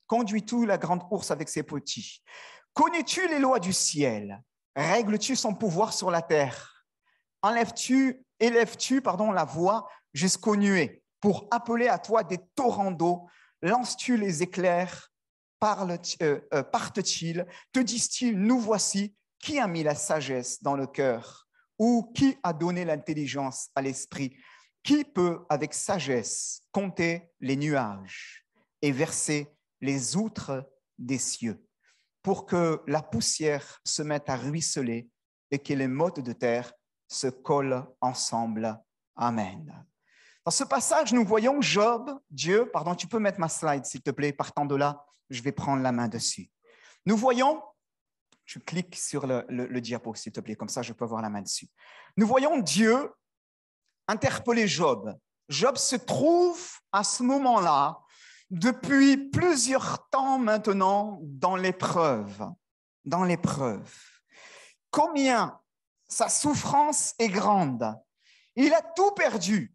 Conduis-tu la grande ours avec ses petits? Connais-tu les lois du ciel? Règles-tu son pouvoir sur la terre? Élèves-tu la voix jusqu'aux nuées pour appeler à toi des torrents d'eau? Lances-tu les éclairs? Partent-ils? Te disent-ils, nous voici? Qui a mis la sagesse dans le cœur? Ou qui a donné l'intelligence à l'esprit? Qui peut, avec sagesse, compter les nuages et verser les outres des cieux pour que la poussière se mette à ruisseler et que les mottes de terre se collent ensemble? Amen. Dans ce passage, nous voyons Job, Dieu, pardon, tu peux mettre ma slide, s'il te plaît, partant de là, je vais prendre la main dessus. Nous voyons, je clique sur le diapo, s'il te plaît, comme ça je peux avoir la main dessus. Nous voyons Dieu interpeller Job. Job se trouve à ce moment-là, depuis plusieurs temps maintenant, dans l'épreuve. Dans l'épreuve. Combien sa souffrance est grande. Il a tout perdu.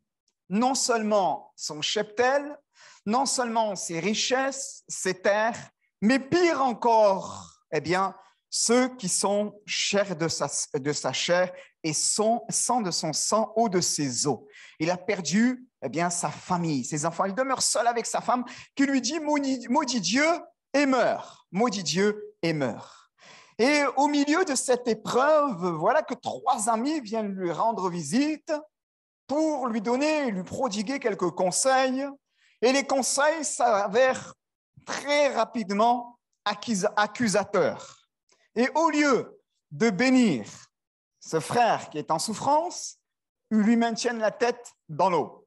Non seulement son cheptel, non seulement ses richesses, ses terres, mais pire encore, eh bien, ceux qui sont chair de sa chair et sang de son sang, eau de ses os. Il a perdu, eh bien, sa famille, ses enfants. Il demeure seul avec sa femme qui lui dit « Maudit Dieu et meurt. Maudit Dieu et meurt. » Et au milieu de cette épreuve, voilà que 3 amis viennent lui rendre visite pour lui prodiguer quelques conseils. Et les conseils s'avèrent très rapidement accusateurs. Et au lieu de bénir ce frère qui est en souffrance, ils lui maintiennent la tête dans l'eau.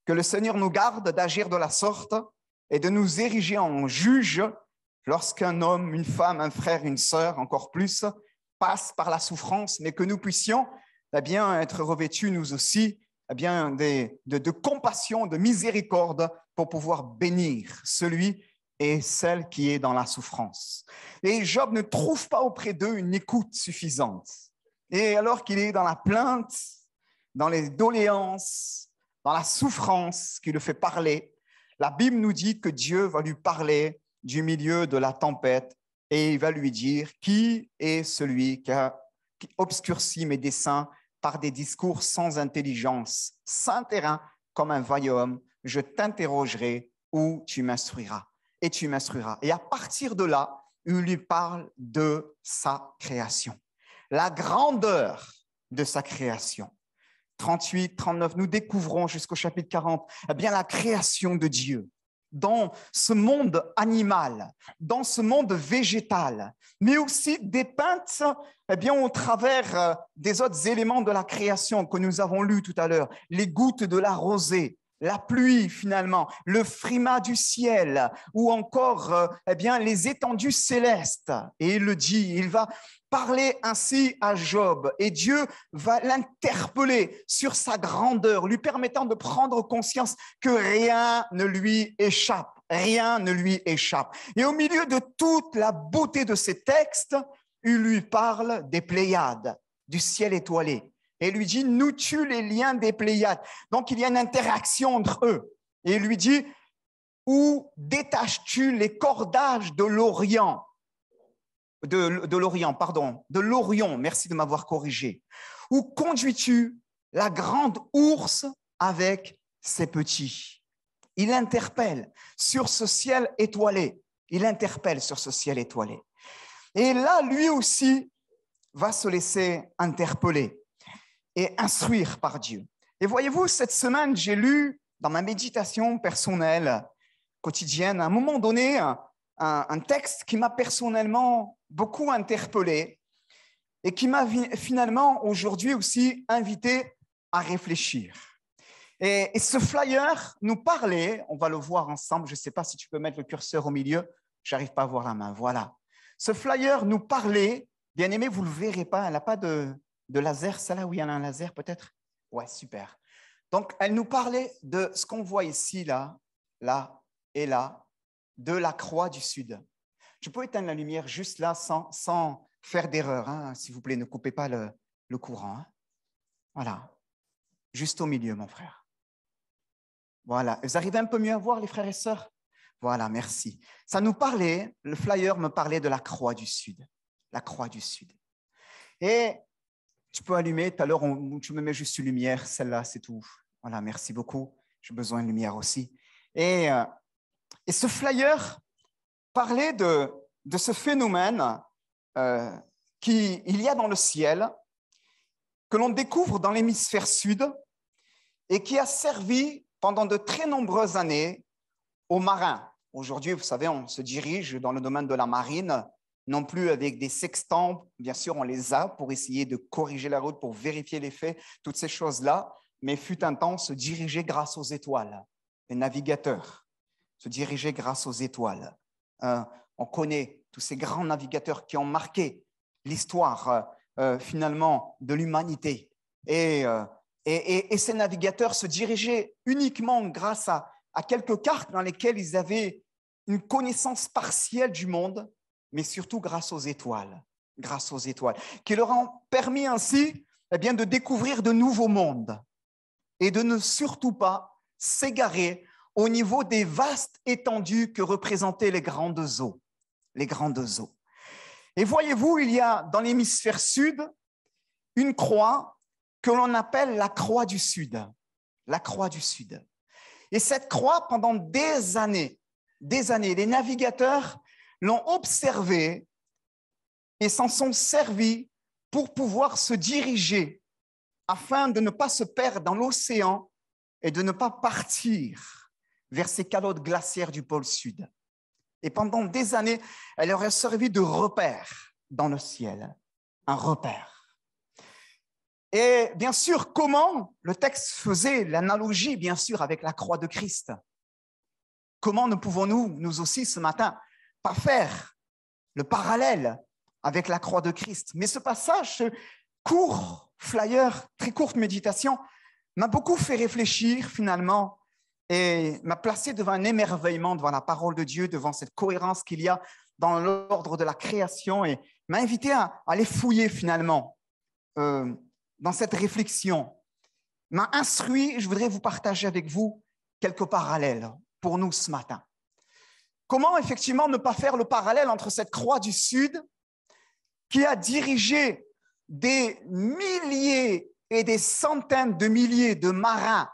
Que le Seigneur nous garde d'agir de la sorte et de nous ériger en juge lorsqu'un homme, une femme, un frère, une sœur, encore plus, passe par la souffrance, mais que nous puissions eh bien, être revêtus, nous aussi, eh bien, de compassion, de miséricorde pour pouvoir bénir celui et celle qui est dans la souffrance. Et Job ne trouve pas auprès d'eux une écoute suffisante. Et alors qu'il est dans la plainte, dans les doléances, dans la souffrance qui le fait parler, la Bible nous dit que Dieu va lui parler du milieu de la tempête et il va lui dire « Qui est celui qui obscurcit mes desseins par des discours sans intelligence, sans terrain comme un vaillant homme, je t'interrogerai où tu m'instruiras. » Et tu m'instruiras. Et à partir de là, il lui parle de sa création. La grandeur de sa création. 38, 39, nous découvrons jusqu'au chapitre 40, eh bien la création de Dieu. Dans ce monde animal, dans ce monde végétal, mais aussi dépeinte eh bien, au travers des autres éléments de la création que nous avons lus tout à l'heure, les gouttes de la rosée, la pluie finalement, le frima du ciel ou encore les étendues célestes. Et il le dit, il va parler ainsi à Job et Dieu va l'interpeller sur sa grandeur, lui permettant de prendre conscience que rien ne lui échappe. Rien ne lui échappe. Et au milieu de toute la beauté de ces textes, il lui parle des Pléiades, du ciel étoilé. Et il lui dit, noue-tu les liens des Pléiades? Donc, il y a une interaction entre eux. Et il lui dit, où détaches-tu les cordages de l'Orient? De l'Orion, merci de m'avoir corrigé. Où conduis-tu la grande ours avec ses petits? Il interpelle sur ce ciel étoilé. Il interpelle sur ce ciel étoilé. Et là, lui aussi va se laisser interpeller et instruire par Dieu. Et voyez-vous, cette semaine, j'ai lu dans ma méditation personnelle, quotidienne, à un moment donné, un texte qui m'a personnellement beaucoup interpellé et qui m'a finalement aujourd'hui aussi invité à réfléchir. Et ce flyer nous parlait, on va le voir ensemble, je ne sais pas si tu peux mettre le curseur au milieu, je n'arrive pas à voir la main, voilà. Ce flyer nous parlait, bien aimé, vous ne le verrez pas, elle n'a pas de laser, celle-là, oui, elle a un laser peut-être? Ouais, super. Donc, elle nous parlait de ce qu'on voit ici, là et là, de la croix du Sud. Je peux éteindre la lumière juste là, sans faire d'erreur, hein, s'il vous plaît, ne coupez pas le courant. Hein. Voilà, juste au milieu, mon frère. Voilà, vous arrivez un peu mieux à voir, les frères et sœurs? Voilà, merci. Ça nous parlait, le flyer me parlait de la croix du Sud. La croix du Sud. Et tu peux allumer, tout à l'heure, tu me mets juste une lumière, celle-là, c'est tout. Voilà, merci beaucoup. J'ai besoin de lumière aussi. Et ce flyer parlait de ce phénomène qu'il y a dans le ciel, que l'on découvre dans l'hémisphère sud et qui a servi pendant de très nombreuses années aux marins. Aujourd'hui, vous savez, on se dirige dans le domaine de la marine, non plus avec des sextants, bien sûr, on les a pour essayer de corriger la route, pour vérifier les faits, toutes ces choses-là, mais fut un temps se diriger grâce aux étoiles. Les navigateurs se dirigeaient grâce aux étoiles. On connaît tous ces grands navigateurs qui ont marqué l'histoire finalement de l'humanité. Et ces navigateurs se dirigeaient uniquement grâce à quelques cartes dans lesquelles ils avaient une connaissance partielle du monde, mais surtout grâce aux étoiles, qui leur ont permis ainsi de découvrir de nouveaux mondes et de ne surtout pas s'égarer au niveau des vastes étendues que représentaient les grandes eaux. Et voyez-vous, il y a dans l'hémisphère sud une croix que l'on appelle la croix du Sud. La croix du Sud. Et cette croix, pendant des années, les navigateurs l'ont observée et s'en sont servis pour pouvoir se diriger afin de ne pas se perdre dans l'océan et de ne pas partir vers ces calottes glaciaires du pôle Sud. Et pendant des années, elle aurait servi de repère dans le ciel, un repère. Et bien sûr, comment le texte faisait l'analogie, bien sûr, avec la croix de Christ. Comment ne pouvons-nous, nous aussi, ce matin, pas faire le parallèle avec la croix de Christ? Mais ce passage, ce court flyer, très courte méditation, m'a beaucoup fait réfléchir finalement et m'a placé devant un émerveillement devant la parole de Dieu, devant cette cohérence qu'il y a dans l'ordre de la création et m'a invité à aller fouiller finalement dans cette réflexion, m'a instruit. Je voudrais vous partager avec vous quelques parallèles pour nous ce matin. Comment effectivement ne pas faire le parallèle entre cette croix du Sud qui a dirigé des milliers et des centaines de milliers de marins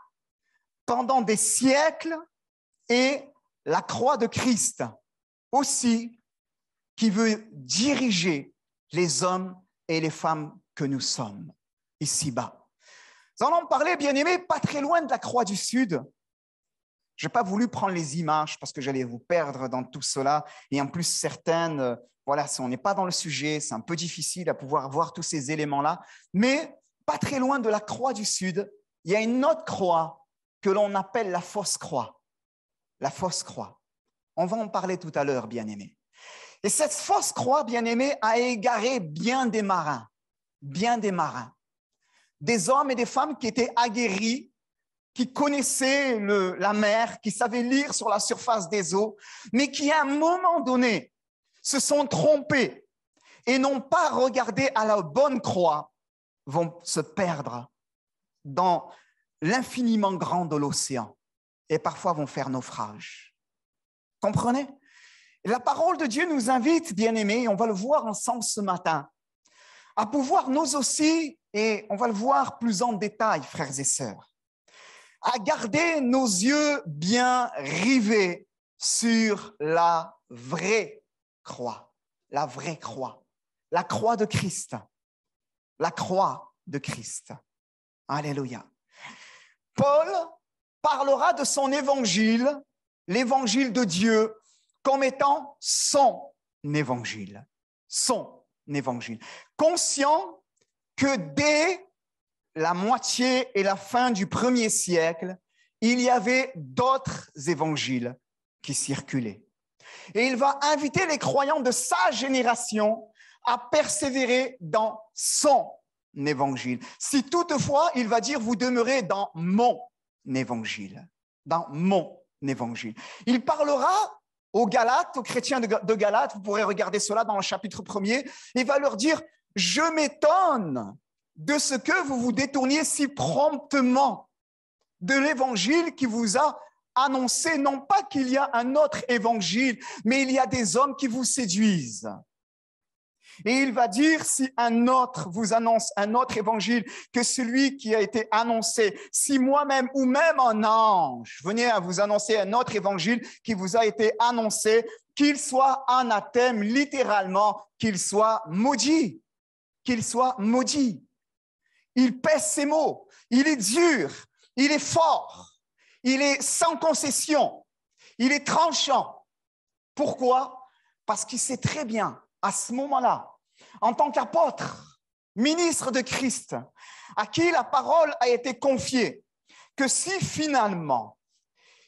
pendant des siècles et la croix de Christ aussi qui veut diriger les hommes et les femmes que nous sommes ici-bas. Nous allons parler, bien-aimés, pas très loin de la croix du Sud. Je n'ai pas voulu prendre les images parce que j'allais vous perdre dans tout cela. Et en plus, certaines, voilà, si on n'est pas dans le sujet, c'est un peu difficile à pouvoir voir tous ces éléments-là. Mais pas très loin de la croix du Sud, il y a une autre croix que l'on appelle la fausse croix. La fausse croix. On va en parler tout à l'heure, bien-aimés. Et cette fausse croix, bien-aimés, a égaré bien des marins. Bien des marins. Des hommes et des femmes qui étaient aguerris, qui connaissaient la mer, qui savaient lire sur la surface des eaux, mais qui, à un moment donné, se sont trompés et n'ont pas regardé à la bonne croix, vont se perdre dans l'infiniment grand de l'océan et parfois vont faire naufrage. Comprenez? La parole de Dieu nous invite, bien-aimés, on va le voir ensemble ce matin, à pouvoir nous aussi, et on va le voir plus en détail, frères et sœurs, à garder nos yeux bien rivés sur la vraie croix, la vraie croix, la croix de Christ, la croix de Christ. Alléluia. Paul parlera de son évangile, l'évangile de Dieu, comme étant son évangile, conscient que dès la moitié et la fin du 1er siècle, il y avait d'autres évangiles qui circulaient. Et il va inviter les croyants de sa génération à persévérer dans son évangile. Si toutefois, il va dire, vous demeurez dans mon évangile, dans mon évangile. Il parlera aux Galates, aux chrétiens de Galates, vous pourrez regarder cela dans le chapitre 1er, il va leur dire, je m'étonne de ce que vous vous détourniez si promptement de l'évangile qui vous a annoncé, non pas qu'il y a un autre évangile, mais il y a des hommes qui vous séduisent. Et il va dire, si un autre vous annonce un autre évangile que celui qui a été annoncé, si moi-même ou même un ange venait à vous annoncer un autre évangile qui vous a été annoncé, qu'il soit anathème, littéralement, qu'il soit maudit. Qu'il soit maudit. Il pèse ses mots, il est dur, il est fort, il est sans concession, il est tranchant. Pourquoi? Parce qu'il sait très bien, à ce moment-là, en tant qu'apôtre, ministre de Christ, à qui la parole a été confiée, que si finalement,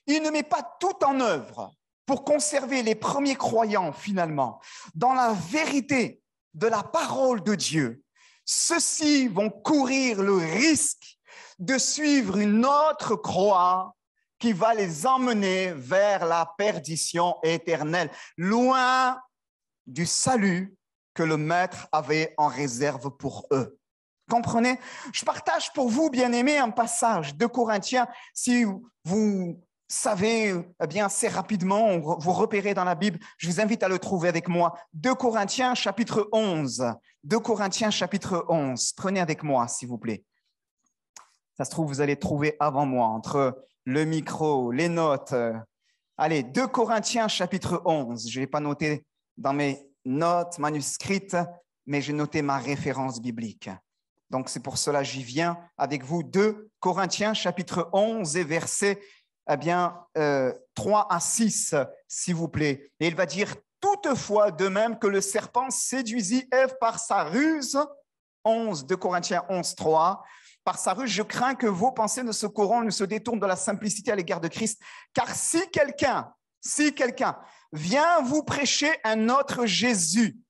il ne met pas tout en œuvre pour conserver les premiers croyants finalement dans la vérité de la parole de Dieu, ceux-ci vont courir le risque de suivre une autre croix qui va les emmener vers la perdition éternelle, loin du salut que le Maître avait en réserve pour eux. Comprenez? Je partage pour vous, bien-aimés, un passage de Corinthiens. Si vous savez, eh bien, assez rapidement, vous repérez dans la Bible, je vous invite à le trouver avec moi. 2 Corinthiens, chapitre 11. 2 Corinthiens, chapitre 11. Prenez avec moi, s'il vous plaît. Ça se trouve, vous allez trouver avant moi, entre le micro, les notes. Allez, 2 Corinthiens, chapitre 11. Je ne l'ai pas noté dans mes notes manuscrites, mais j'ai noté ma référence biblique. Donc, c'est pour cela que j'y viens avec vous. 2 Corinthiens, chapitre 11 et versets 3 à 6, s'il vous plaît. Et il va dire, toutefois, de même que le serpent séduisit Ève par sa ruse, 2 Corinthiens 11, 3, par sa ruse, je crains que vos pensées ne se corrompent, ne se détournent de la simplicité à l'égard de Christ. Car si quelqu'un vient vous prêcher un autre Jésus,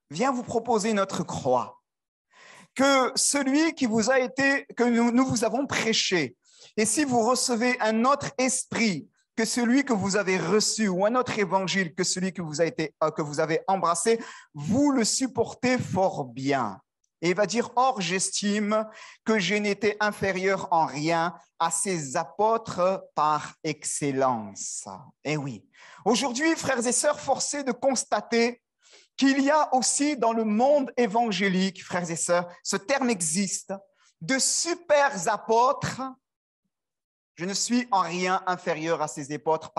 vient vous proposer notre croix, que celui qui vous a été, que nous vous avons prêché, et si vous recevez un autre esprit que celui que vous avez reçu, ou un autre évangile que celui que vous avez embrassé, vous le supportez fort bien. Et il va dire, or j'estime que je n'étais inférieur en rien à ces apôtres par excellence. Eh oui, aujourd'hui, frères et sœurs, forcés de constater qu'il y a aussi dans le monde évangélique, frères et sœurs, ce terme existe, de super apôtres. Je ne suis en rien inférieur à ces apôtres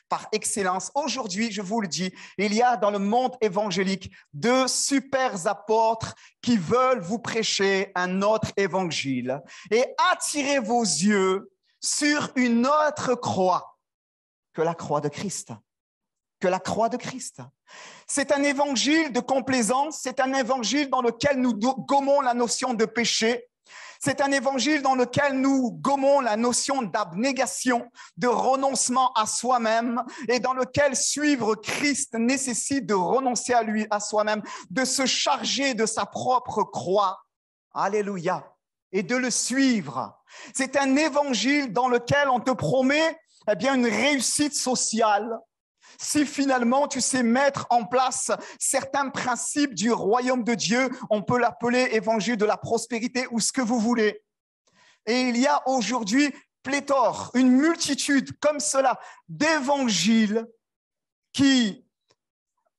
par excellence. Aujourd'hui, je vous le dis, il y a dans le monde évangélique de super apôtres qui veulent vous prêcher un autre évangile et attirer vos yeux sur une autre croix que la croix de Christ. Que la croix de Christ. C'est un évangile de complaisance, c'est un évangile dans lequel nous gommons la notion de péché. C'est un évangile dans lequel nous gommons la notion d'abnégation, de renoncement à soi-même et dans lequel suivre Christ nécessite de renoncer à lui, à soi-même, de se charger de sa propre croix. Alléluia. Et de le suivre. C'est un évangile dans lequel on te promet une réussite sociale. Si finalement tu sais mettre en place certains principes du royaume de Dieu, on peut l'appeler évangile de la prospérité ou ce que vous voulez. Et il y a aujourd'hui pléthore, une multitude comme cela d'évangiles qui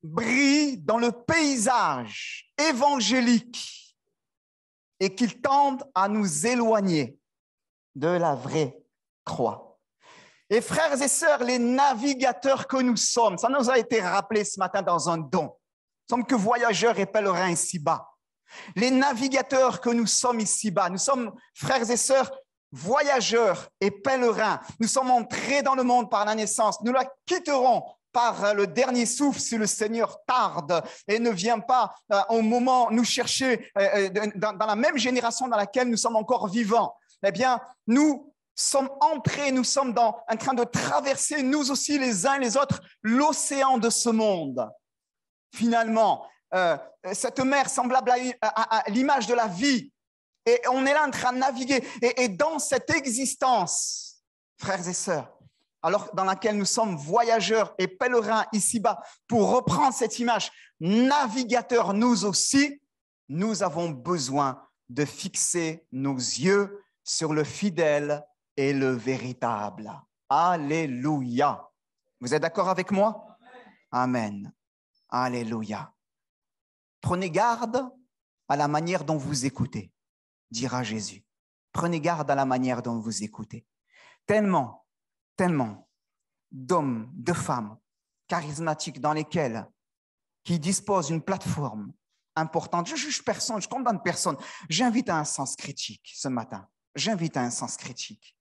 brillent dans le paysage évangélique et qui tendent à nous éloigner de la vraie croix. Et frères et sœurs, les navigateurs que nous sommes, ça nous a été rappelé ce matin dans un don. Nous sommes que voyageurs et pèlerins ici-bas. Les navigateurs que nous sommes ici-bas, nous sommes, frères et sœurs, voyageurs et pèlerins. Nous sommes entrés dans le monde par la naissance. Nous la quitterons par le dernier souffle si le Seigneur tarde et ne vient pas au moment nous chercher dans la même génération dans laquelle nous sommes encore vivants. Eh bien, nous sommes entrés, nous sommes en train de traverser, nous aussi les uns et les autres, l'océan de ce monde. Finalement, cette mer semblable à l'image de la vie. Et on est là en train de naviguer. Et dans cette existence, frères et sœurs, alors dans laquelle nous sommes voyageurs et pèlerins ici-bas, pour reprendre cette image, navigateurs nous aussi, nous avons besoin de fixer nos yeux sur le fidèle et le véritable. Alléluia. Vous êtes d'accord avec moi? Amen. Alléluia. Prenez garde à la manière dont vous écoutez, dira Jésus. Prenez garde à la manière dont vous écoutez. Tellement d'hommes, de femmes charismatiques qui disposent d'une plateforme importante. Je ne juge personne, je condamne personne. J'invite à un sens critique ce matin. J'invite à un sens critique.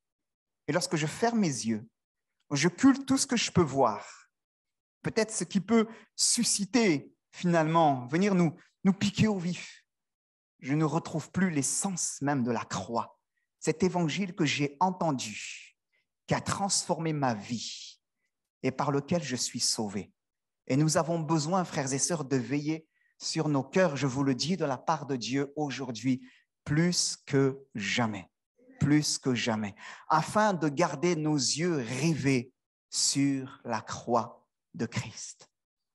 Et lorsque je ferme mes yeux, je culte tout ce que je peux voir. Peut-être ce qui peut susciter, finalement, venir nous piquer au vif. Je ne retrouve plus l'essence même de la croix. Cet évangile que j'ai entendu, qui a transformé ma vie et par lequel je suis sauvé. Et nous avons besoin, frères et sœurs, de veiller sur nos cœurs, je vous le dis, de la part de Dieu aujourd'hui, plus que jamais. Plus que jamais, afin de garder nos yeux rivés sur la croix de Christ.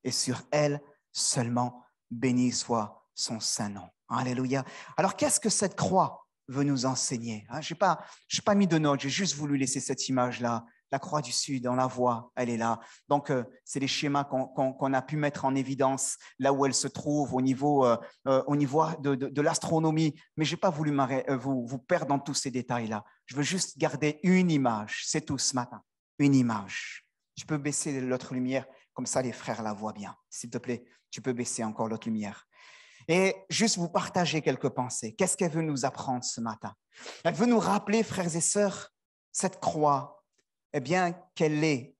Et sur elle seulement, béni soit son saint nom. Alléluia. Alors, qu'est-ce que cette croix veut nous enseigner? Je n'ai pas mis de notes, j'ai juste voulu laisser cette image-là. La croix du Sud, on la voit, elle est là. Donc, c'est les schémas qu'on a pu mettre en évidence là où elle se trouve au niveau de l'astronomie. Mais je n'ai pas voulu vous perdre dans tous ces détails-là. Je veux juste garder une image, c'est tout ce matin, une image. Tu peux baisser l'autre lumière, comme ça les frères la voient bien. S'il te plaît, tu peux baisser encore l'autre lumière. Et juste vous partager quelques pensées. Qu'est-ce qu'elle veut nous apprendre ce matin? Elle veut nous rappeler, frères et sœurs, cette croix, eh bien, quelle est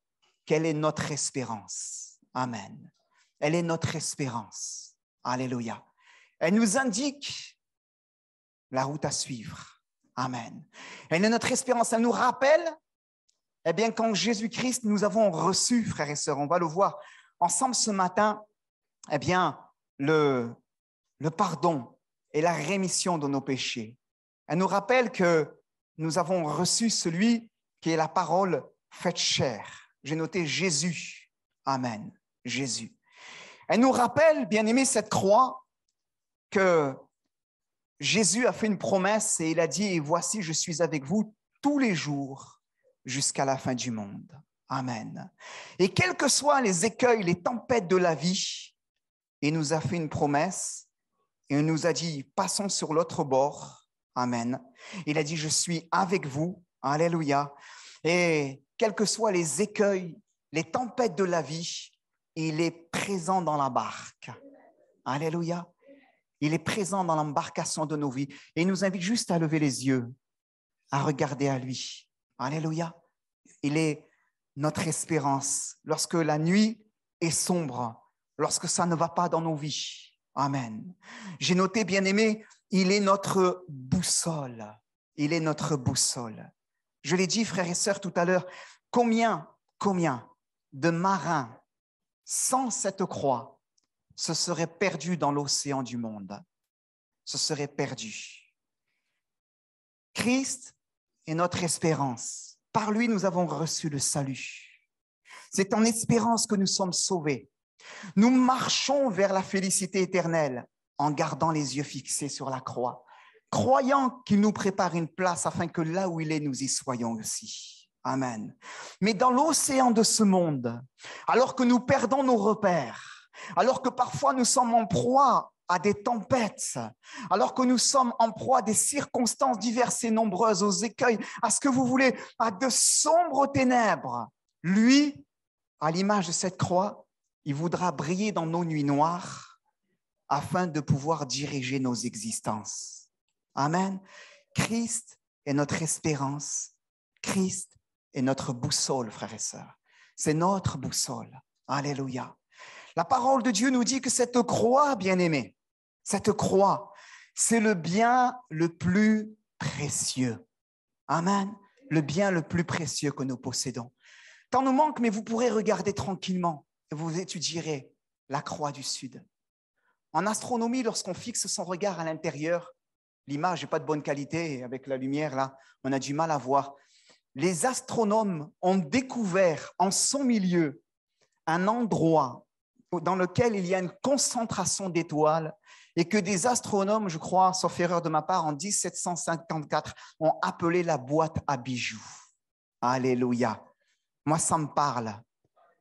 notre espérance? Amen. Elle est notre espérance. Alléluia. Elle nous indique la route à suivre. Amen. Elle est notre espérance. Elle nous rappelle, eh bien, qu'en Jésus-Christ, nous avons reçu, frères et sœurs, on va le voir ensemble ce matin, eh bien, le pardon et la rémission de nos péchés. Elle nous rappelle que nous avons reçu celui qui est la parole faite chair. J'ai noté Jésus. Amen. Jésus. Elle nous rappelle, bien-aimés, cette croix que Jésus a fait une promesse et il a dit « Et voici, je suis avec vous tous les jours jusqu'à la fin du monde. » Amen. Et quels que soient les écueils, les tempêtes de la vie, il nous a fait une promesse et il nous a dit « Passons sur l'autre bord. » Amen. Il a dit « Je suis avec vous. » Alléluia. Et quels que soient les écueils, les tempêtes de la vie, il est présent dans la barque. Alléluia. Il est présent dans l'embarcation de nos vies. Et il nous invite juste à lever les yeux, à regarder à lui. Alléluia. Il est notre espérance lorsque la nuit est sombre, lorsque ça ne va pas dans nos vies. Amen. J'ai noté, bien-aimé, Il est notre boussole. Il est notre boussole. Je l'ai dit, frères et sœurs, tout à l'heure, combien de marins sans cette croix se seraient perdus dans l'océan du monde, se seraient perdus. Christ est notre espérance. Par lui, nous avons reçu le salut. C'est en espérance que nous sommes sauvés. Nous marchons vers la félicité éternelle en gardant les yeux fixés sur la croix, croyant qu'il nous prépare une place afin que là où il est, nous y soyons aussi. Amen. Mais dans l'océan de ce monde, alors que nous perdons nos repères, alors que parfois nous sommes en proie à des tempêtes, alors que nous sommes en proie à des circonstances diverses et nombreuses, aux écueils, à ce que vous voulez, à de sombres ténèbres, lui, à l'image de cette croix, il voudra briller dans nos nuits noires afin de pouvoir diriger nos existences. Amen. Christ est notre espérance. Christ est notre boussole, frères et sœurs. C'est notre boussole. Alléluia. La parole de Dieu nous dit que cette croix, bien-aimée, cette croix, c'est le bien le plus précieux. Amen. Le bien le plus précieux que nous possédons. Tant nous manque, mais vous pourrez regarder tranquillement et vous étudierez la croix du Sud. En astronomie, lorsqu'on fixe son regard à l'intérieur, l'image n'est pas de bonne qualité, avec la lumière là, on a du mal à voir. Les astronomes ont découvert en son milieu un endroit dans lequel il y a une concentration d'étoiles et que des astronomes, je crois, sauf erreur de ma part, en 1754, ont appelé la boîte à bijoux. Alléluia. Moi, ça me parle.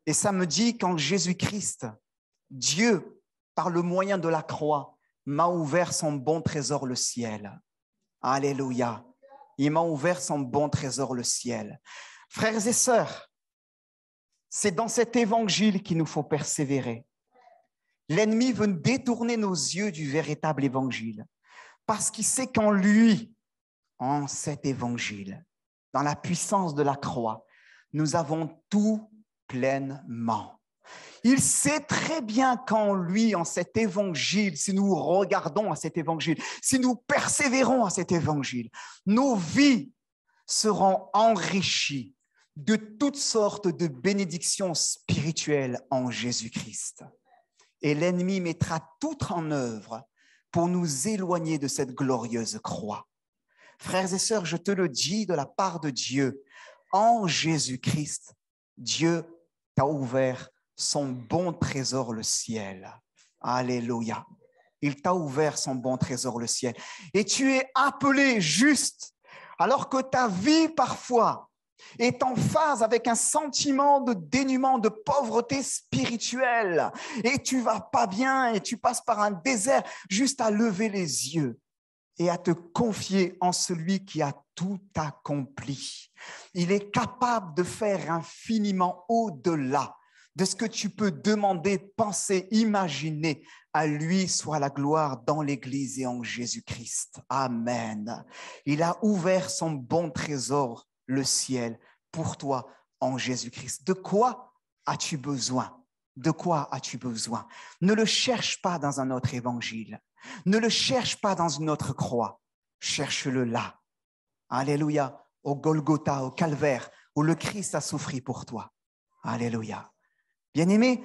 Et ça me dit qu'en Jésus-Christ, Dieu, par le moyen de la croix, m'a ouvert son bon trésor, le ciel. Alléluia. Il m'a ouvert son bon trésor, le ciel. Frères et sœurs, c'est dans cet évangile qu'il nous faut persévérer. L'ennemi veut détourner nos yeux du véritable évangile parce qu'il sait qu'en lui, en cet évangile, dans la puissance de la croix, nous avons tout pleinement. Il sait très bien qu'en lui, en cet évangile, si nous regardons à cet évangile, si nous persévérons à cet évangile, nos vies seront enrichies de toutes sortes de bénédictions spirituelles en Jésus-Christ. Et l'ennemi mettra tout en œuvre pour nous éloigner de cette glorieuse croix. Frères et sœurs, je te le dis de la part de Dieu, en Jésus-Christ, Dieu t'a ouvert son bon trésor, le ciel. Alléluia. Il t'a ouvert son bon trésor, le ciel. Et tu es appelé juste, alors que ta vie parfois est en phase avec un sentiment de dénuement, de pauvreté spirituelle. Et tu vas pas bien et tu passes par un désert, juste à lever les yeux et à te confier en celui qui a tout accompli. Il est capable de faire infiniment au-delà de ce que tu peux demander, penser, imaginer. À lui soit la gloire dans l'Église et en Jésus-Christ. Amen. Il a ouvert son bon trésor, le ciel, pour toi en Jésus-Christ. De quoi as-tu besoin? De quoi as-tu besoin? Ne le cherche pas dans un autre évangile. Ne le cherche pas dans une autre croix. Cherche-le là. Alléluia. Au Golgotha, au Calvaire, où le Christ a souffert pour toi. Alléluia. Bien-aimé,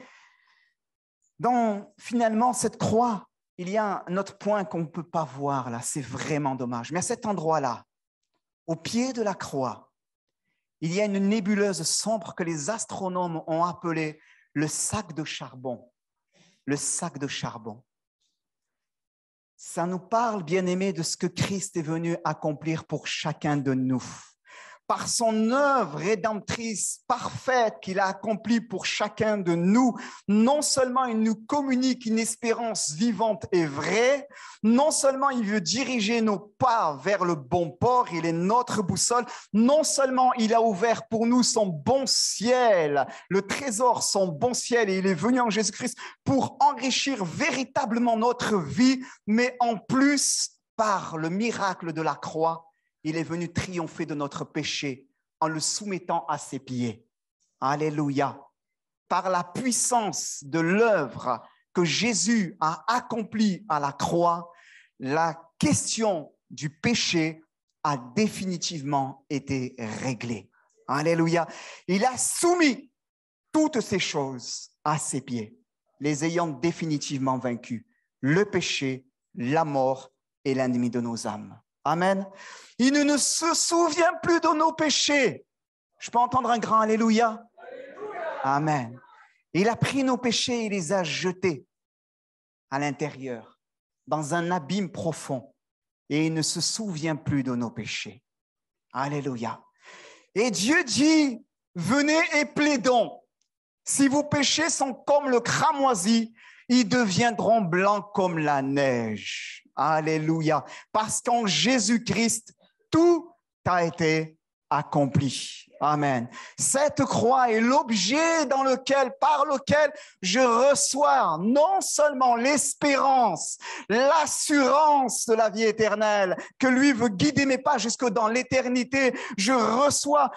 dans finalement cette croix, il y a un autre point qu'on ne peut pas voir là. C'est vraiment dommage. Mais à cet endroit-là, au pied de la croix, il y a une nébuleuse sombre que les astronomes ont appelée le sac de charbon. Le sac de charbon. Ça nous parle, bien-aimés, de ce que Christ est venu accomplir pour chacun de nous. Par son œuvre rédemptrice parfaite qu'il a accomplie pour chacun de nous, non seulement il nous communique une espérance vivante et vraie, non seulement il veut diriger nos pas vers le bon port, il est notre boussole, non seulement il a ouvert pour nous son bon ciel, le trésor, son bon ciel, et il est venu en Jésus-Christ pour enrichir véritablement notre vie, mais en plus, par le miracle de la croix, il est venu triompher de notre péché en le soumettant à ses pieds. Alléluia. Par la puissance de l'œuvre que Jésus a accomplie à la croix, la question du péché a définitivement été réglée. Alléluia. Il a soumis toutes ces choses à ses pieds, les ayant définitivement vaincus, le péché, la mort et l'ennemi de nos âmes. Amen. Il ne se souvient plus de nos péchés. Je peux entendre un grand Alléluia? Amen. Il a pris nos péchés et les a jetés à l'intérieur, dans un abîme profond, et il ne se souvient plus de nos péchés. Alléluia. Et Dieu dit, venez et plaidons. Si vos péchés sont comme le cramoisi, ils deviendront blancs comme la neige. Alléluia. Parce qu'en Jésus-Christ, tout a été accompli. Amen. Cette croix est l'objet par lequel je reçois non seulement l'espérance, l'assurance de la vie éternelle, que lui veut guider mes pas jusque dans l'éternité. Je reçois,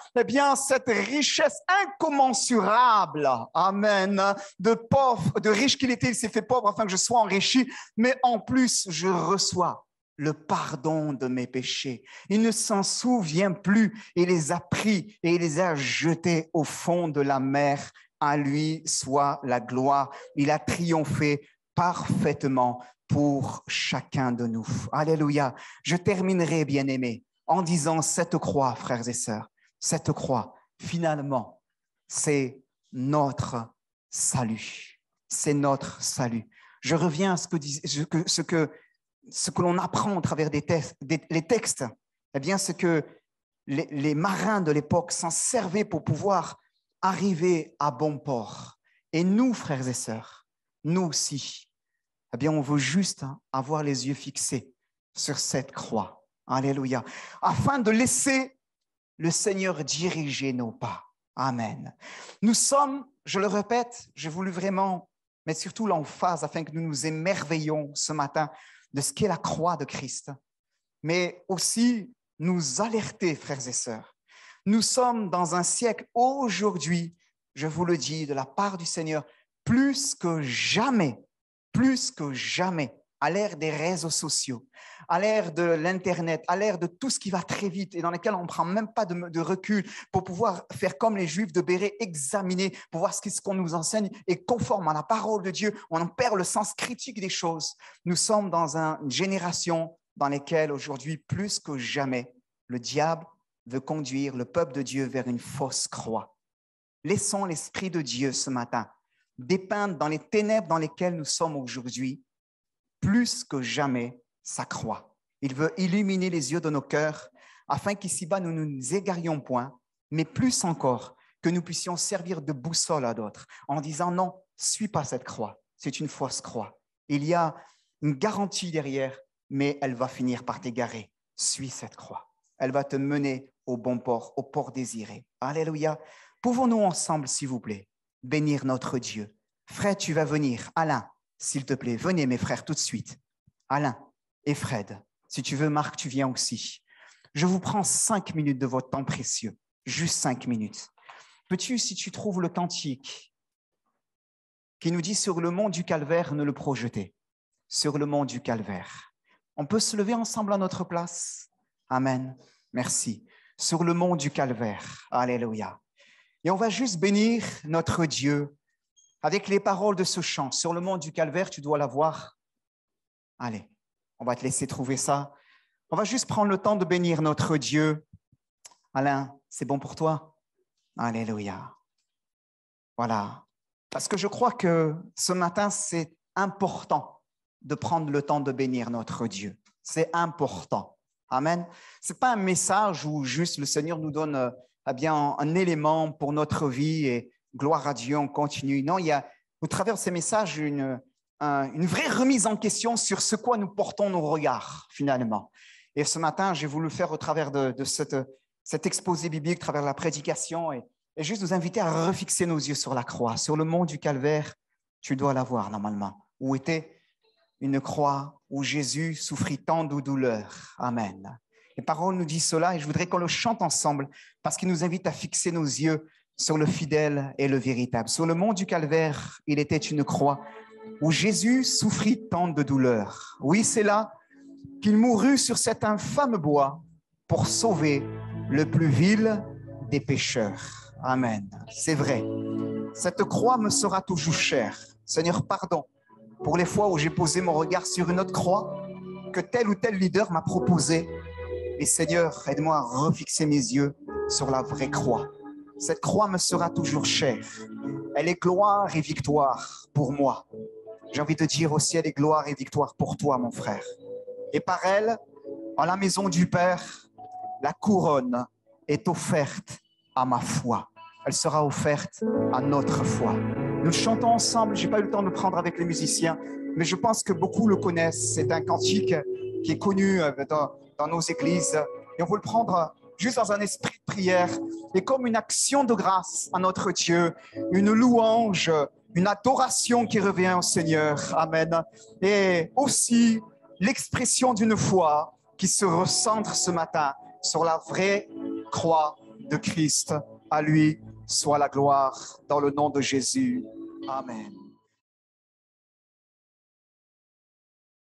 cette richesse incommensurable. Amen. De riche qu'il était, il s'est fait pauvre afin que je sois enrichi. Mais en plus, je reçois le pardon de mes péchés. Il ne s'en souvient plus. Il les a pris et il les a jetés au fond de la mer. À lui soit la gloire. Il a triomphé parfaitement pour chacun de nous. Alléluia. Je terminerai, bien-aimés, en disant cette croix, frères et sœurs, cette croix, finalement, c'est notre salut. C'est notre salut. Je reviens à ce que l'on apprend au travers les textes, eh bien, c'est que les marins de l'époque s'en servaient pour pouvoir arriver à bon port. Et nous, frères et sœurs, nous aussi, eh bien, on veut juste avoir les yeux fixés sur cette croix. Alléluia. Afin de laisser le Seigneur diriger nos pas. Amen. Nous sommes, je le répète, j'ai voulu vraiment mettre surtout l'emphase afin que nous nous émerveillions ce matin de ce qu'est la croix de Christ, mais aussi nous alerter, frères et sœurs. Nous sommes dans un siècle aujourd'hui, je vous le dis, de la part du Seigneur, plus que jamais, à l'ère des réseaux sociaux, à l'ère de l'Internet, à l'ère de tout ce qui va très vite et dans lequel on ne prend même pas de recul pour pouvoir faire comme les Juifs de Bérée, examiner, pour voir ce qu'on nous enseigne est conforme à la parole de Dieu. On en perd le sens critique des choses. Nous sommes dans une génération dans laquelle aujourd'hui, plus que jamais, le diable veut conduire le peuple de Dieu vers une fausse croix. Laissons l'Esprit de Dieu ce matin dépeindre dans les ténèbres dans lesquelles nous sommes aujourd'hui, plus que jamais, sa croix. Il veut illuminer les yeux de nos cœurs afin qu'ici-bas, nous ne nous égarions point, mais plus encore, que nous puissions servir de boussole à d'autres en disant non, suis pas cette croix, c'est une fausse croix. Il y a une garantie derrière, mais elle va finir par t'égarer. Suis cette croix. Elle va te mener au bon port, au port désiré. Alléluia. Pouvons-nous ensemble, s'il vous plaît, bénir notre Dieu? Fred, tu vas venir. Alain, s'il te plaît, venez mes frères tout de suite. Alain et Fred, si tu veux, Marc, tu viens aussi. Je vous prends 5 minutes de votre temps précieux, juste 5 minutes. Peux-tu, si tu trouves le cantique qui nous dit sur le mont du Calvaire, ne le projeter, sur le mont du Calvaire. On peut se lever ensemble à notre place. Amen. Merci. Sur le mont du Calvaire. Alléluia. Et on va juste bénir notre Dieu avec les paroles de ce chant. Sur le mont du Calvaire, tu dois la voir. Allez, on va te laisser trouver ça. On va juste prendre le temps de bénir notre Dieu. Alain, c'est bon pour toi? Alléluia. Voilà. Parce que je crois que ce matin, c'est important de prendre le temps de bénir notre Dieu. C'est important. Amen. Ce n'est pas un message où juste le Seigneur nous donne un élément pour notre vie et gloire à Dieu, on continue. Non, il y a au travers de ces messages une vraie remise en question sur ce quoi nous portons nos regards finalement. Et ce matin, j'ai voulu faire au travers de cet exposé biblique, à travers la prédication et juste vous inviter à refixer nos yeux sur la croix. Sur le mont du Calvaire, tu dois la voir normalement, où était une croix où Jésus souffrit tant de douleurs. Amen. Les paroles nous disent cela et je voudrais qu'on le chante ensemble parce qu'il nous invite à fixer nos yeux sur le fidèle et le véritable. Sur le mont du Calvaire, il était une croix où Jésus souffrit tant de douleurs. Oui, c'est là qu'il mourut sur cet infâme bois pour sauver le plus vil des pécheurs. Amen. C'est vrai. Cette croix me sera toujours chère. Seigneur, pardon pour les fois où j'ai posé mon regard sur une autre croix que tel ou tel leader m'a proposé. Et Seigneur, aide-moi à refixer mes yeux sur la vraie croix. Cette croix me sera toujours chère. Elle est gloire et victoire pour moi. J'ai envie de dire aussi, elle est gloire et victoire pour toi, mon frère. Et par elle, en la maison du Père, la couronne est offerte à ma foi. Elle sera offerte à notre foi. Nous chantons ensemble, je n'ai pas eu le temps de le prendre avec les musiciens, mais je pense que beaucoup le connaissent. C'est un cantique qui est connu dans nos églises. Et on veut le prendre juste dans un esprit de prière et comme une action de grâce à notre Dieu, une louange, une adoration qui revient au Seigneur. Amen. Et aussi l'expression d'une foi qui se recentre ce matin sur la vraie croix de Christ. À lui soit la gloire dans le nom de Jésus. Amen.